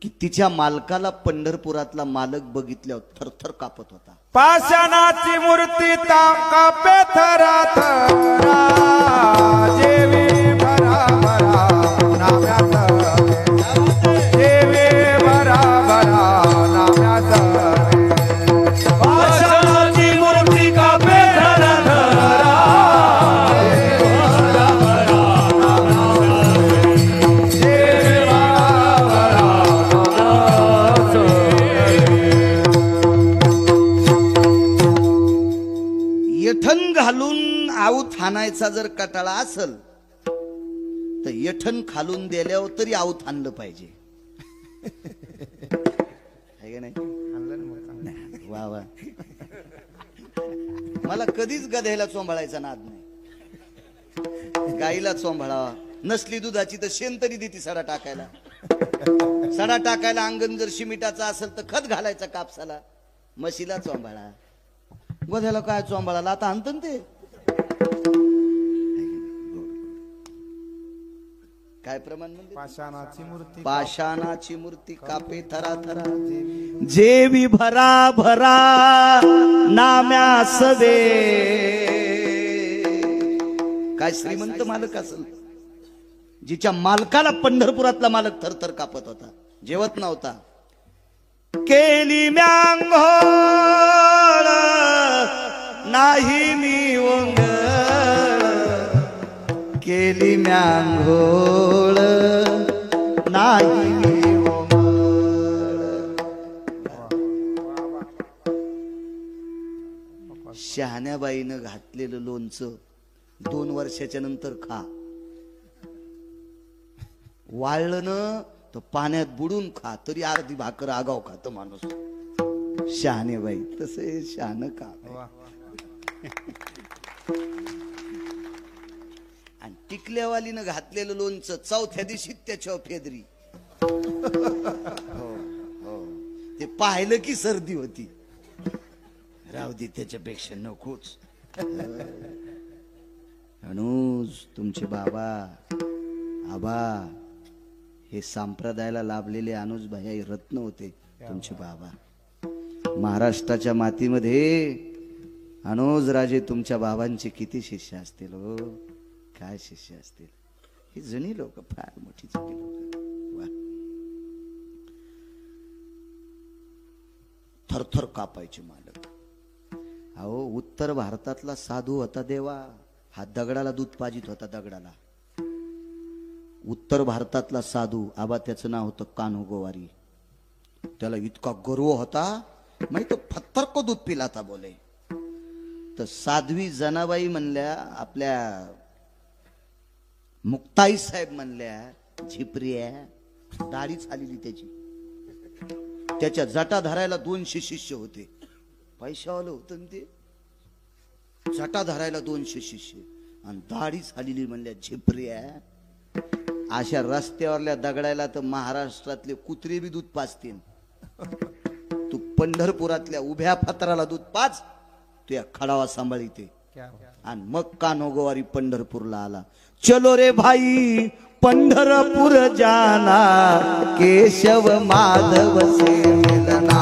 की तिच्या मालकाला पंढरपुरातला मालक बघितल्यावर थरथर कापत होता. पाषाणाची मूर्ती कापे थरा थरा, जेवी भरा भरा नाम्यात, जेवी भरा भरा नाम्यात. पाषाणाची मूर्ती कापे थरा थरा, जेवी भरा भरा नाम्यात, जेवी भरा भरा नाम्यात. येठण घालून आऊत हाणायचा जर कटाळा असल तर येठण खालून दिल्यावर तरी आऊत आणलं पाहिजे. आहे का नाही? वा वा. मला कधीच गध्याला चोंभाळायचा नाद नाही. गाईला चोंभाळावा, नसली दुधाची तर शेण तरी देती सडा टाकायला. सडा टाकायला अंगण जर शिमिटाचा असेल तर खत घालायचा कापसाला. म्हशीला चोंभाळा, गध्याला काय चोंभाळाला आता आणतं ते. काय प्रमाण म्हणजे पाषाणाची मूर्ती कापे थरा थरा. जेवी भरा भरा नाम्या सवे. काय श्रीमंत मालक असेल, जिच्या मालकाला पंढरपुरातला मालक थरथर कापत होता, जेवत नव्हता. केली म्यांघोळ नाही मी ओंगळ, केली म्यांघोळ नाही मी ओंगळ. शहाण्याबाईनं घातलेलं लोणचं 2 वर्षाच्या नंतर खा. वाळलं न तर पाण्यात बुडून खा, तरी अर्धी भाकर आगाव खात माणूस. शहाणेबाई तसे शहाण का. आणि टिकल्यावालीनं घातलेलं लोणचं 4थ्या दिवशी त्याच्यावर फेदरी. हो हो, ते पाहिलं की सर्दी होती. राहू दे त्याच्यापेक्षा नकोच. अनुज तुमचे बाबा आबा हे संप्रदायाला लाभलेले अनुज भाई हे रत्न होते तुमचे बाबा. महाराष्ट्राच्या मातीमध्ये अनुज राजे तुमच्या बाबांचे किती शिष्य असतील हो, काय शिष्य असतील. ही जुनी लोक, फार मोठी जुनी लोक. वा, थरथर कापायचे मालक. अहो उत्तर भारतातला साधू होता देवा, हा दगडाला दूध पाजित होता. दगडाला उत्तर भारतातला साधू आबा, त्याचं नाव होतं कान्होगोवारी. त्याला इतका गर्व होता, माहित पत्थर को दूध पिलाता बोले. तर साध्वी जनाबाई म्हणल्या, आपल्या मुक्ताई साहेब म्हणल्या, झिपऱ्या दाढीच आलेली त्याची. त्याच्या जटा धरायला 200 शिष्य होते. पैशावालं होतं ना ते. जटा धरायला 200 शिष्य आणि दाढीच आलेली म्हणल्या झिपऱ्या. अशा रस्त्यावरल्या दगडायला तर महाराष्ट्रातले कुत्रे बी दूध पाजतील. तू पंढरपुरातल्या उभ्या पत्राला दूध पाज, तू या खडावा सांभाळीते. आणि मग कान्होगोवारी पंढरपूरला आला. चलो रे भाई पंढरपूर जाना, केशव माधव से मिलना.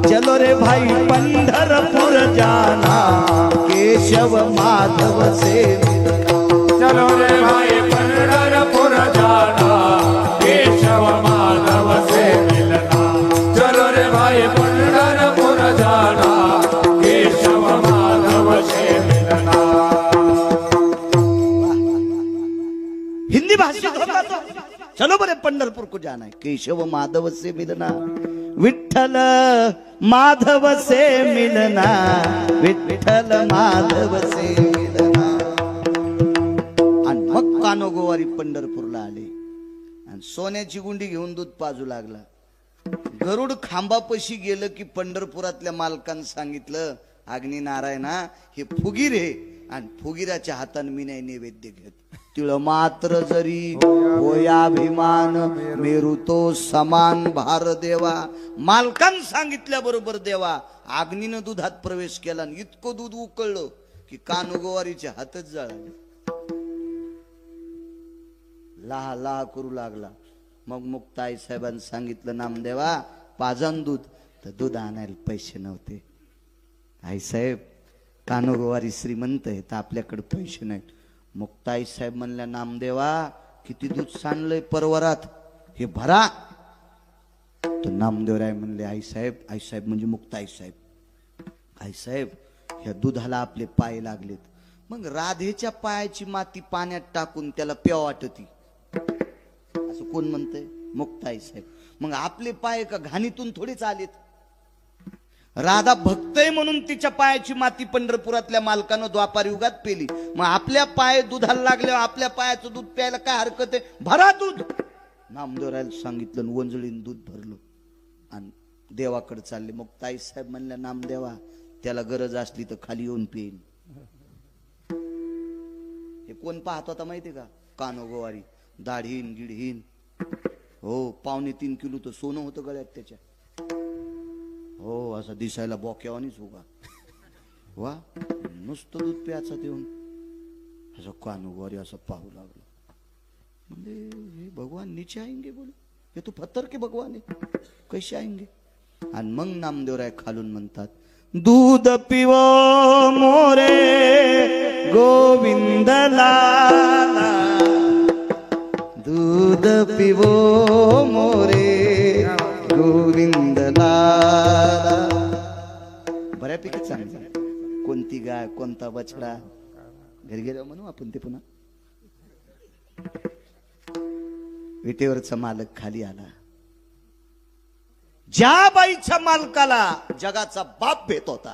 चलो रे भाई पंढरपूर जाना, केशव माधव से मिलना. चलो रे भाई पंढरपूर जाना, केशव माधव से मिलना. चलो रे भाई पंढरपूर जाना, केशव माधव से मिलना. हिंदी भाषित होता तो. चलो बरे पंढरपूर को जाना है, केशव माधव से मिलना. विठ्ठल माधव से मिलना, विठ्ठल माधव से मिलना. आणि मग कान्होगोवारी पंढरपूरला आले आणि सोन्याची गुंडी घेऊन दूध पाजू लागला. गरुड खांबापाशी गेलं की पंढरपुरातल्या मालकानं सांगितलं, अग्नी नारायणा हे फुगीर आहे आणि फुगीराच्या हाताने मी नाही नैवेद्य घेत. तिळ मात्र जरी होयाभिमान, मेरू तो समान भार देवा. मालकानं सांगितल्याबरोबर देवा अग्नीनं दुधात प्रवेश केला आणि इतकं दूध उकळलं की कान्होगोवारीचे हातच जळाले. लहा लहा करू लागला. मग मुक्ताई साहेबांनी सांगितलं, नामदेवा पाजान दूध. तर दूध आणायला पैसे नव्हते. आई साहेब कान्होगोवारी श्रीमंत आहे तर आपल्याकडे पैसे नाहीत. मुक्ताई साहेब म्हणल्या, नामदेवा किती दूध सांडलंय परवरात, हे भरा. तर नामदेवराय म्हणले, आई साहेब म्हणजे मुक्ताई साहेब, आई साहेब ह्या दुधाला आपले पाय लागलेत. मग राधेच्या पायाची माती पाण्यात टाकून त्याला प्याव वाटती असं कोण म्हणतंय? मुक्ताई साहेब. मग आपले पाय का घाणीतून थोडेच आलेत. राधा भक्त आहे म्हणून तिच्या पायाची माती पंढरपुरातल्या मालकानं द्वापार युगात पेली. मग आपल्या पाय दुधाला लागल्यावर आपल्या पायाचं दूध प्यायला काय हरकत आहे? भरा दूध. नामदेवरायला सांगितलं, वंजळीन दूध भरलं आणि देवाकडे चालले. मग ताईसाहेब म्हणल्या नामदेवा त्याला गरज असली तर खाली येऊन पेन. हे कोण पाहत होता माहिती का? कानोगोवारी, दाढीन गिडहीन. हो 2.25 किलो तर सोनं होतं गळ्यात त्याच्या. हो असं दिसायला बोक्यावानीच होगा. वा नुसतं दूध प्याचा देऊन असं कानोगोवारी असं पाहू लागलं. म्हणजे हे भगवान नीचे आएंगे बोले, हे तू पत्थर के भगवान है, कैसे आएंगे? आणि मग नामदेवराय खालून म्हणतात, दूध पिवो मोरे गोविंद लाला, दूध पिवो मोरे गोविंद लाला. बऱ्यापैकी चांगलं. कोणती गाय कोणता बछडा घरी गेलो म्हणू आपण ते पुन्हा. विटेवरचा मालक खाली आला. ज्या बाईच्या मालकाला जगाचा बाप भेट होता,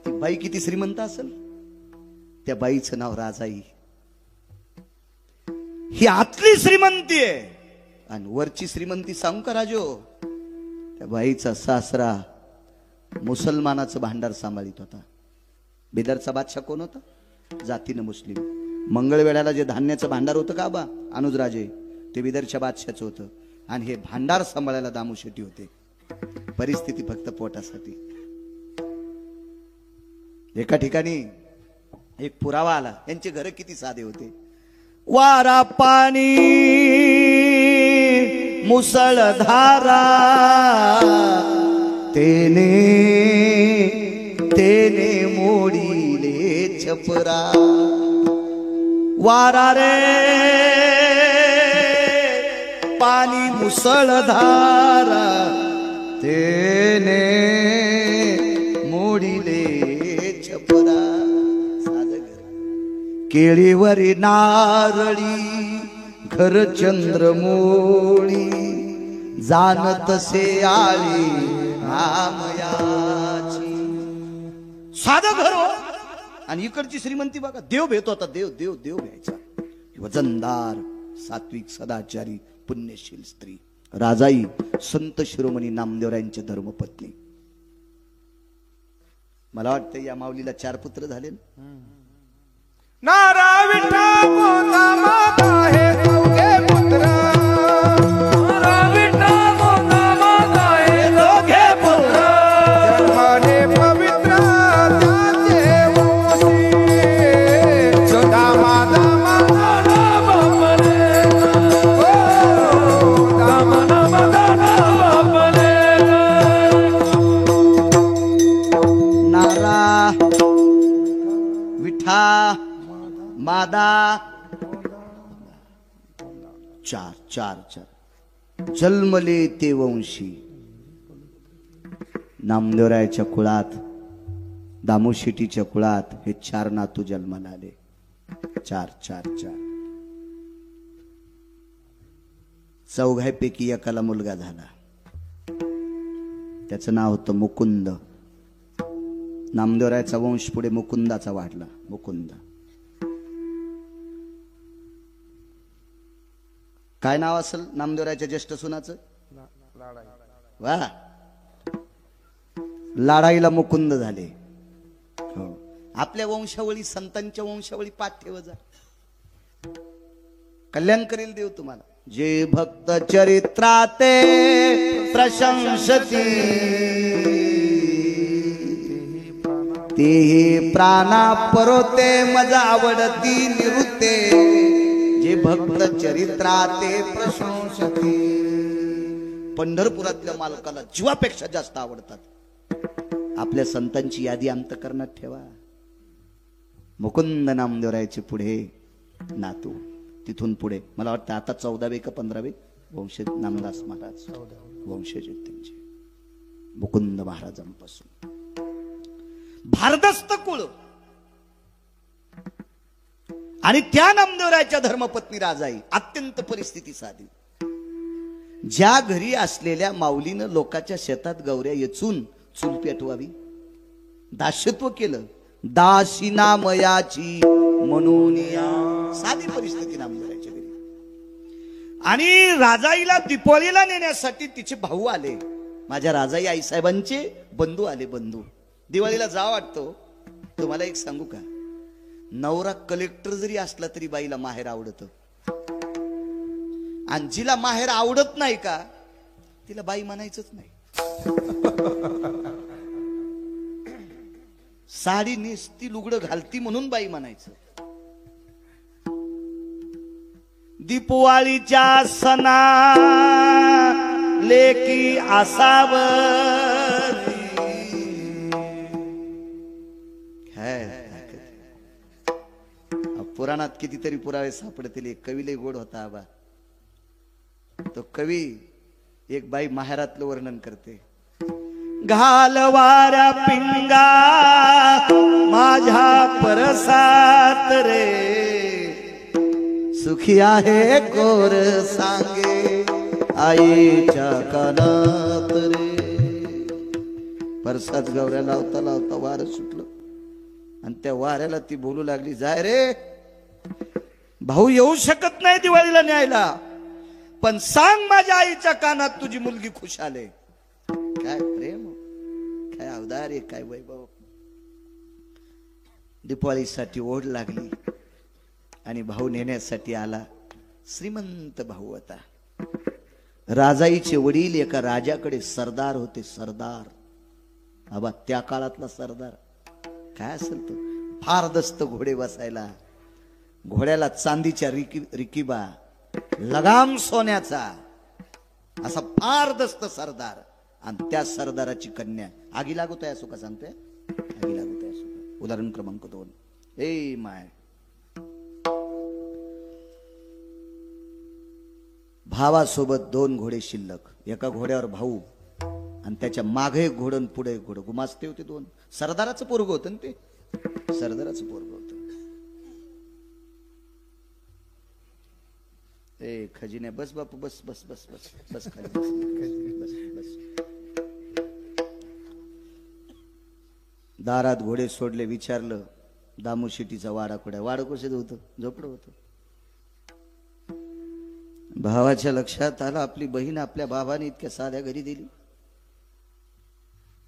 ती बाई किती श्रीमंत असेल? त्या बाईचं नाव राजाई. ही आतली श्रीमंती आहे. आणि वरची श्रीमंती सांगू का राजो? त्या बाईचा सासरा मुसलमानाचं भांडार सांभाळीत होता. बिदरचा बादशाह कोण होता? जातीनं मुस्लिम. मंगळवेळ्याला जे धान्याचं भांडार होतं का बा अनुजराजे, ते बिदरच्या बादशाचं होतं. आणि हे भांडार सांभाळायला दामू शेट्टी होते. परिस्थिती फक्त पोटासाठी. एका ठिकाणी एक पुरावा आला. यांचे घर किती साधे होते. वारा पाणी मुसळधारा, तेने तेने मोडीले छपरा. वारा रे पाणी मुसळधारा, तेने मोडीले छपरा. केळीवरी नारळी घर चंद्रमोळी, जाणत से आळी नामयाची. साधं घर हो. आणि इकडची श्रीमंती बघा. देव भेट होता. देव देव देव घ्यायचा. वजनदार सात्विक सदाचारी पुण्यशील स्त्री राजाई, संत शिरोमणी नामदेवरायांच्या धर्मपत्नी. मला वाटतं या माऊलीला 4 पुत्र झाले. नारा विठा कोणता माता हे दोघे पुत्र. नारा विठा कोणता माता हे दोघे पुत्र. जन्मले पवित्र त्याचे वंशी, सदा माझा माझा बापले. हो दामना माझा बापले. नारा विठा मादा 4 जन्मले ते वंशी. नामदेवरायाच्या कुळात, दामोशीटीच्या कुळात हे 4 नातू जन्माला आले. 4. चौघांपैकी एकाला मुलगा झाला. त्याचं नाव होतं मुकुंद. नामदेवरायाचा वंश पुढे मुकुंदाचा वाढला. मुकुंद. काय नाव असेल नामदेवरायाच्या ज्येष्ठ सुनाचं? वा, लाडाईला मुकुंद झाले. हो. आपल्या वंशावळी, संतांच्या वंशावळी पाठ ठेव जा. कल्याण करेल देव तुम्हाला. जे भक्त चरित्राते प्रशंसती, तेही प्राणा परोते मजा आवडती निवृत्ते. जे भक्त चरित्राते प्रशंसती. पंढरपुरातल्या मालकाला जीवापेक्षा जास्त आवडतात. आपल्या संतांची यादी अंतःकरणात ठेवा. मुकुंद नामदेवरायाचे पुढे नातू. तिथून पुढे मला वाटतं आता 14वे का 15वे वंशज नामदास महाराज वंशज आहेत त्यांचे. मुकुंद महाराजांपासून भारदस्त कुळ. आणि त्या नामदेवरायाच्या धर्मपत्नी राजाई. अत्यंत परिस्थिती साधी. ज्या घरी असलेल्या माऊलीनं लोकांच्या शेतात गौऱ्या येचून चूल पेटवावी, दास्यत्व केलं. दासी नामयाची म्हणून साधी परिस्थिती नामदेवरायाच्या घरी. आणि राजाईला दीपावलीला नेण्यासाठी तिचे भाऊ आले. माझ्या राजाई आईसाहेबांचे बंधू आले, बंधू. दिवाळीला जा वाटतो. तुम्हाला एक सांगू का, नवरा कलेक्टर जरी असला तरी बाईला माहेर आवडत. आणि जिला माहेर आवडत नाही का तिला बाई म्हणायचंच नाही. साडी नेसती, लुगडं घालती म्हणून बाई म्हणायचं. दीपवाळीच्या सणा लेकी असावं. पुराणात कितीतरी पुरावे सापडतील. एक कवी लय गोड होता आबा. तो कवी एक बाई माहेरातलं वर्णन करते. घालवाऱ्या पिंगा माझ्या परसात रे, सुखी आहे कोर सांगे आईच्या कानात रे. परसात गवऱ्या लावता लावता वारं सुटलं आणि त्या वाऱ्याला ती बोलू लागली, जाय रे भाऊ, येऊ शकत नाही दिवाळीला न्यायला, पण सांग माझ्या आईच्या कानात तुझी मुलगी खुश आले. काय प्रेम, काय अवदार आहे, काय वैभव. दिवाळीसाठी ओढ लागली आणि भाऊ नेण्यासाठी आला. श्रीमंत भाऊ होता. राजाईचे वडील एका राजाकडे सरदार होते. सरदार आबा, त्या काळातला सरदार काय असेल तो. फार दस्त घोडे बसायला, घोड्याला चांदीच्या रिकिबा, लगाम सोन्याचा, असा फार दस्त सरदार. आणि त्या सरदाराची कन्या आगी लागू तया सुका सांगते, आगी लागू तया सुका. उदाहरण क्रमांक 2. ए माय, भावासोबत 2 घोडे शिल्लक. एका घोड्यावर भाऊ आणि त्याच्या मागे एक घोडं पुढे एक घोडं. गुमास्ते होते 2. सरदाराचं पोरग होतं ना ते, सरदाराचं पोरग होतं. ए खजिने, बस बापू, बस बस बस बस बस खाली बस, बस बस. दारात घोडे सोडले. विचारलं, दामू शेटीचा वाडा कुठे? वाडं कशात होतं? झोपडं होतं. भावाच्या लक्षात आलं, आपली बहीण आपल्या बाबाने इतक्या साध्या घरी दिली.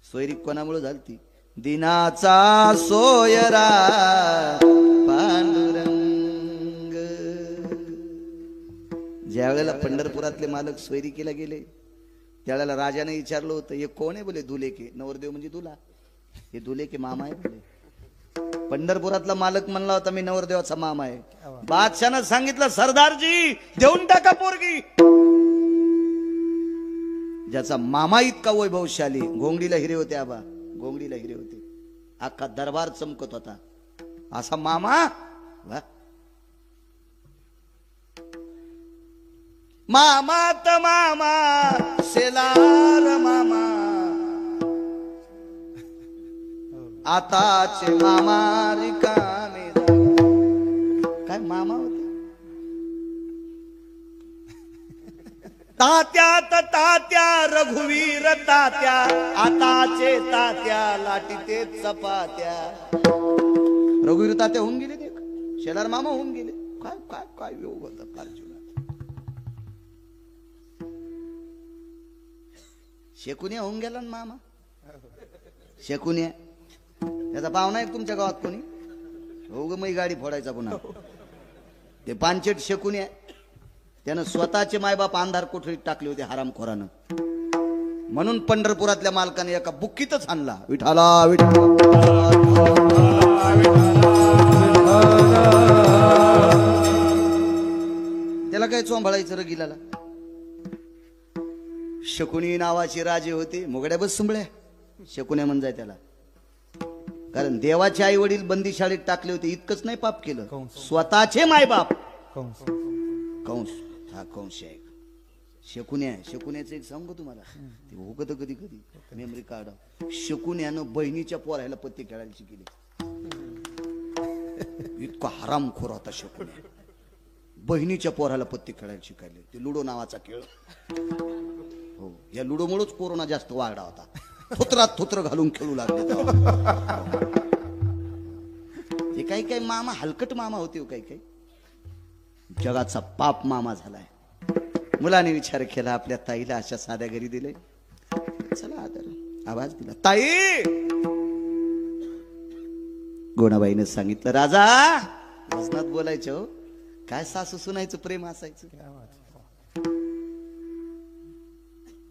सोयरी कोणामुळे झालती? दिनाचा सोयरा पांडुरंग. ज्या वेळेला पंढरपुरातले मालक सोयरिकीला गेले त्यावेळेला राजाने विचारलं होतं, हे कोण आहे? बोले दुलेके. नवरदेव म्हणजे दुला. हे दुलेके मामा आहे बोले. पंढरपुरातला मालक म्हणला होता, मी नवरदेवाचा मामा आहे. बादशाहनं सांगितलं, सरदारजी देऊन टाका पोरगी. ज्याचा मामा इतका वैभवशाली, घोंगडीला हिरे होते आबा, घोंगडीला हिरे होते. अख्खा दरबार चमकत होता. असा मामा, वा. मामात मामा सेलार मामा, आताचे मामा रिकामे. काय मामा होते. तात्यात तात्या रघुवीर तात्या, आताचे तात्या लाटीते चपात्या. रघुवीर तात्या होऊन गेले, देख शेलार मामा होऊन गेले. काय काय काय योग होता फार जीवनात. शेकुन्या होऊन गेला ना मामा. शेकुन्या त्याचा पाहुणा आहे तुमच्या गावात कोणी? हो ग, मी गाडी फोडायचा पुन्हा. ते पानचेट शेकुन्या, त्यानं स्वतःचे मायबाप अंधार कोठडीत टाकले होते हरामखोरानं. म्हणून पंढरपुरातल्या मालकाने एका बुक्कीतच आणला, विठाला विठाला. त्याला काय चोंभाळायचं रगिलाला. शकुनी नावाचे राजे होते. मुगड्या बस सुंबळ्या शकुन्या म्हणजाय त्याला. कारण देवाचे आई वडील बंदी शाळेत टाकले होते. इतकंच नाही पाप केलं, स्वतःचे मायबाप. कंस हा कंस आहे. शकुन्या, शकुन्याचं एक सांगू तुम्हाला, ते होत कधी कधी मेमरी कार्ड. शकुन्यानं बहिणीच्या पोरायला पत्ते खेळायला शिकले. इतका हरामखोर होता शकुन्या. बहिणीच्या पोराला पत्ते खेळायला शिकायले. ते लुडो नावाचा खेळ. हो, या लुडोमुळेच कोरोना जास्त वाढला होता. थुत्रात थुत्र घालून खेळू लागले. ते काही काही मामा हलकट मामा होते. काही काही जगाचा पाप मामा झालाय. मुलाने विचार केला, आपल्या ताईला अशा साध्या घरी दिले, आवाज दिला, ताई. गोणाबाईने सांगितलं, राजा वजनात बोलायचं हो, काय सासू सुनायचं प्रेम असायचं.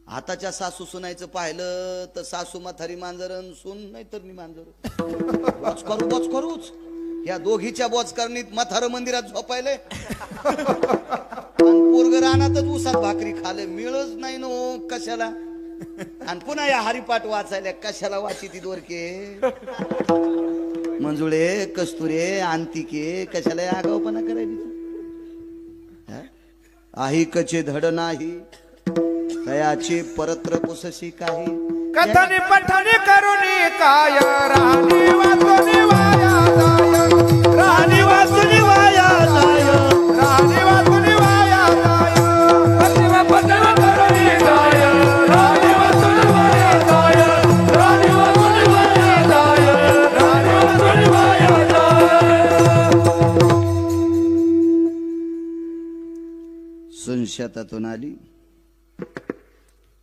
आताच्या सासू सुनायचं पाहिलं तर सासू म्हातारी मांजरण, सून नाही तर मी मांजर. बोच करू बोच करूच, या दोघीच्या बोचकरणीत म्हातारं मंदिरात झोपायले पोरग रानातच उसात भाकरी खाले, मिळच नाही नो कशाला. आणि पुन्हा या हरिपाठ वाचायला कशाला वाची ती दोरके, मंजुळे कस्तुरे अंतिके कशाला आगाऊपणा करायची. आहिकचे धड नाही तयाचे परत्र पुसशी काही. कथनी पठनी करुणी काय राणी वाचुनी वाया जाय, राणी वाचुनी वाया जाय, राणी वाचुनी वाया जाय. कथनी पठनी करुणी काय राणी वाचुनी वाया जाय, राणी वाचुनी वाया जाय, राणी वाचुनी वाया जाय. सुन शेतातून आली,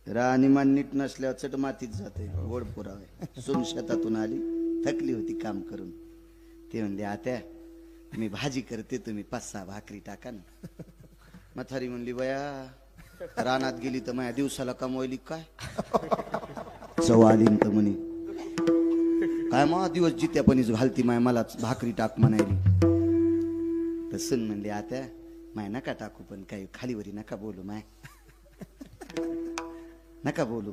राणीमान नीट नसल्यावर चट मातीत जाते, गोड पुरावे. सुन शेतातून आली, थकली होती काम करून. ते म्हणले, आत्या मी भाजी करते, तुम्ही 5-6 भाकरी टाका ना. म्हातारी म्हणली, बया रानात गेली तर माझ्या दिवसाला कमवायली काय. चवालीन तर म्हणे, काय मग दिवस जित्यापणीच घालती माय, मला भाकरी टाक म्हणायली. तर सुन म्हणली, आत्या माय नका टाकू, पण काही खालीवरी नका बोलू, माय नका बोलू.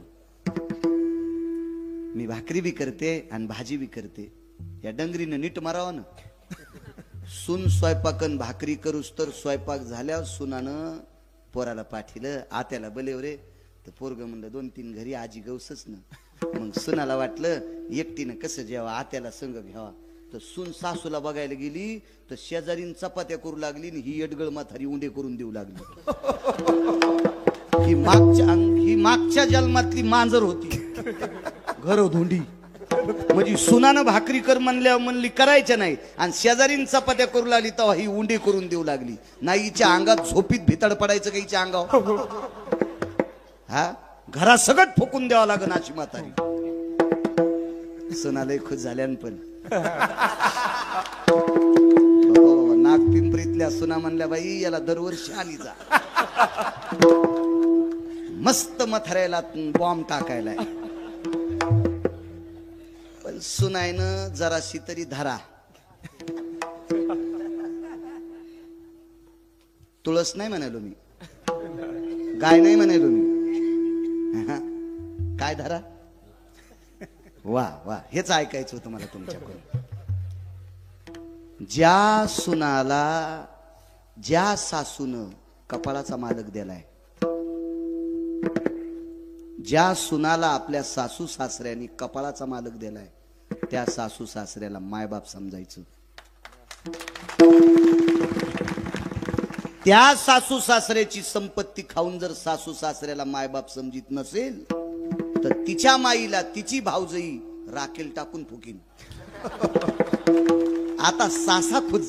मी भाकरी बी करते आणि भाजी बी करते, या डंगरीनं नीट मारावं ना. सून स्वयंपाकन भाकरी करूस तर स्वयंपाक झाल्यावर सुनानं पोराला पाठीलं, आत्याला बलेव रे. तर पोरग म्हणलं 2-3 घरी आजी गवसच ना. मग सुनाला वाटलं एकटीनं कसं जेव्हा आत्याला संग घ्यावा. तर सून सासूला बघायला गेली तर शेजारीन चपात्या करू लागली, ही एडगळ म्हातारी उंडे करून देऊ लागली. ही मागच्या जन्मातली मांजर होती, घर धोंडी. म्हणजे सुनानं भाकरी कर म्हणल्यावर म्हणली करायच्या नाही, आणि शेजारीन चपात्या करू लागली तेव्हा ही उंडी करून देऊ लागली. नाही हिच्या अंगात झोपीत भितड पडायचं का हिच्या अंगावर. हा घरा सगळं फुकून द्यावं लागन अशी म्हातारी. सुनालय खुश झाल्यान पण नागपिंपरीतल्या सुना म्हणल्या, बाई याला दरवर्षी आली जा, मस्त मथऱ्याला बॉम्ब टाकायलाय. पण सुनायनं जराशी तरी धरा. तुळस नाही म्हणालो मी, गाय नाही म्हणालो मी, काय धरा. वा वा, हेच ऐकायचं होतं मला तुमच्याकडून. ज्या सुनाला, ज्या सासून कपाळाचा मालक दिलाय, ज्या सुनाला आपल्या सासू सासऱ्यांनी कपाळाचा मालक दिलाय, त्या सासू सासऱ्याला मायबाप समजायचं. त्या सासू सासऱ्याची संपत्ती खाऊन जर सासू सासऱ्याला मायबाप समजित नसेल तर तिच्या माईला तिची भावजई राखेल टाकून फुकीन. आता सासा खुद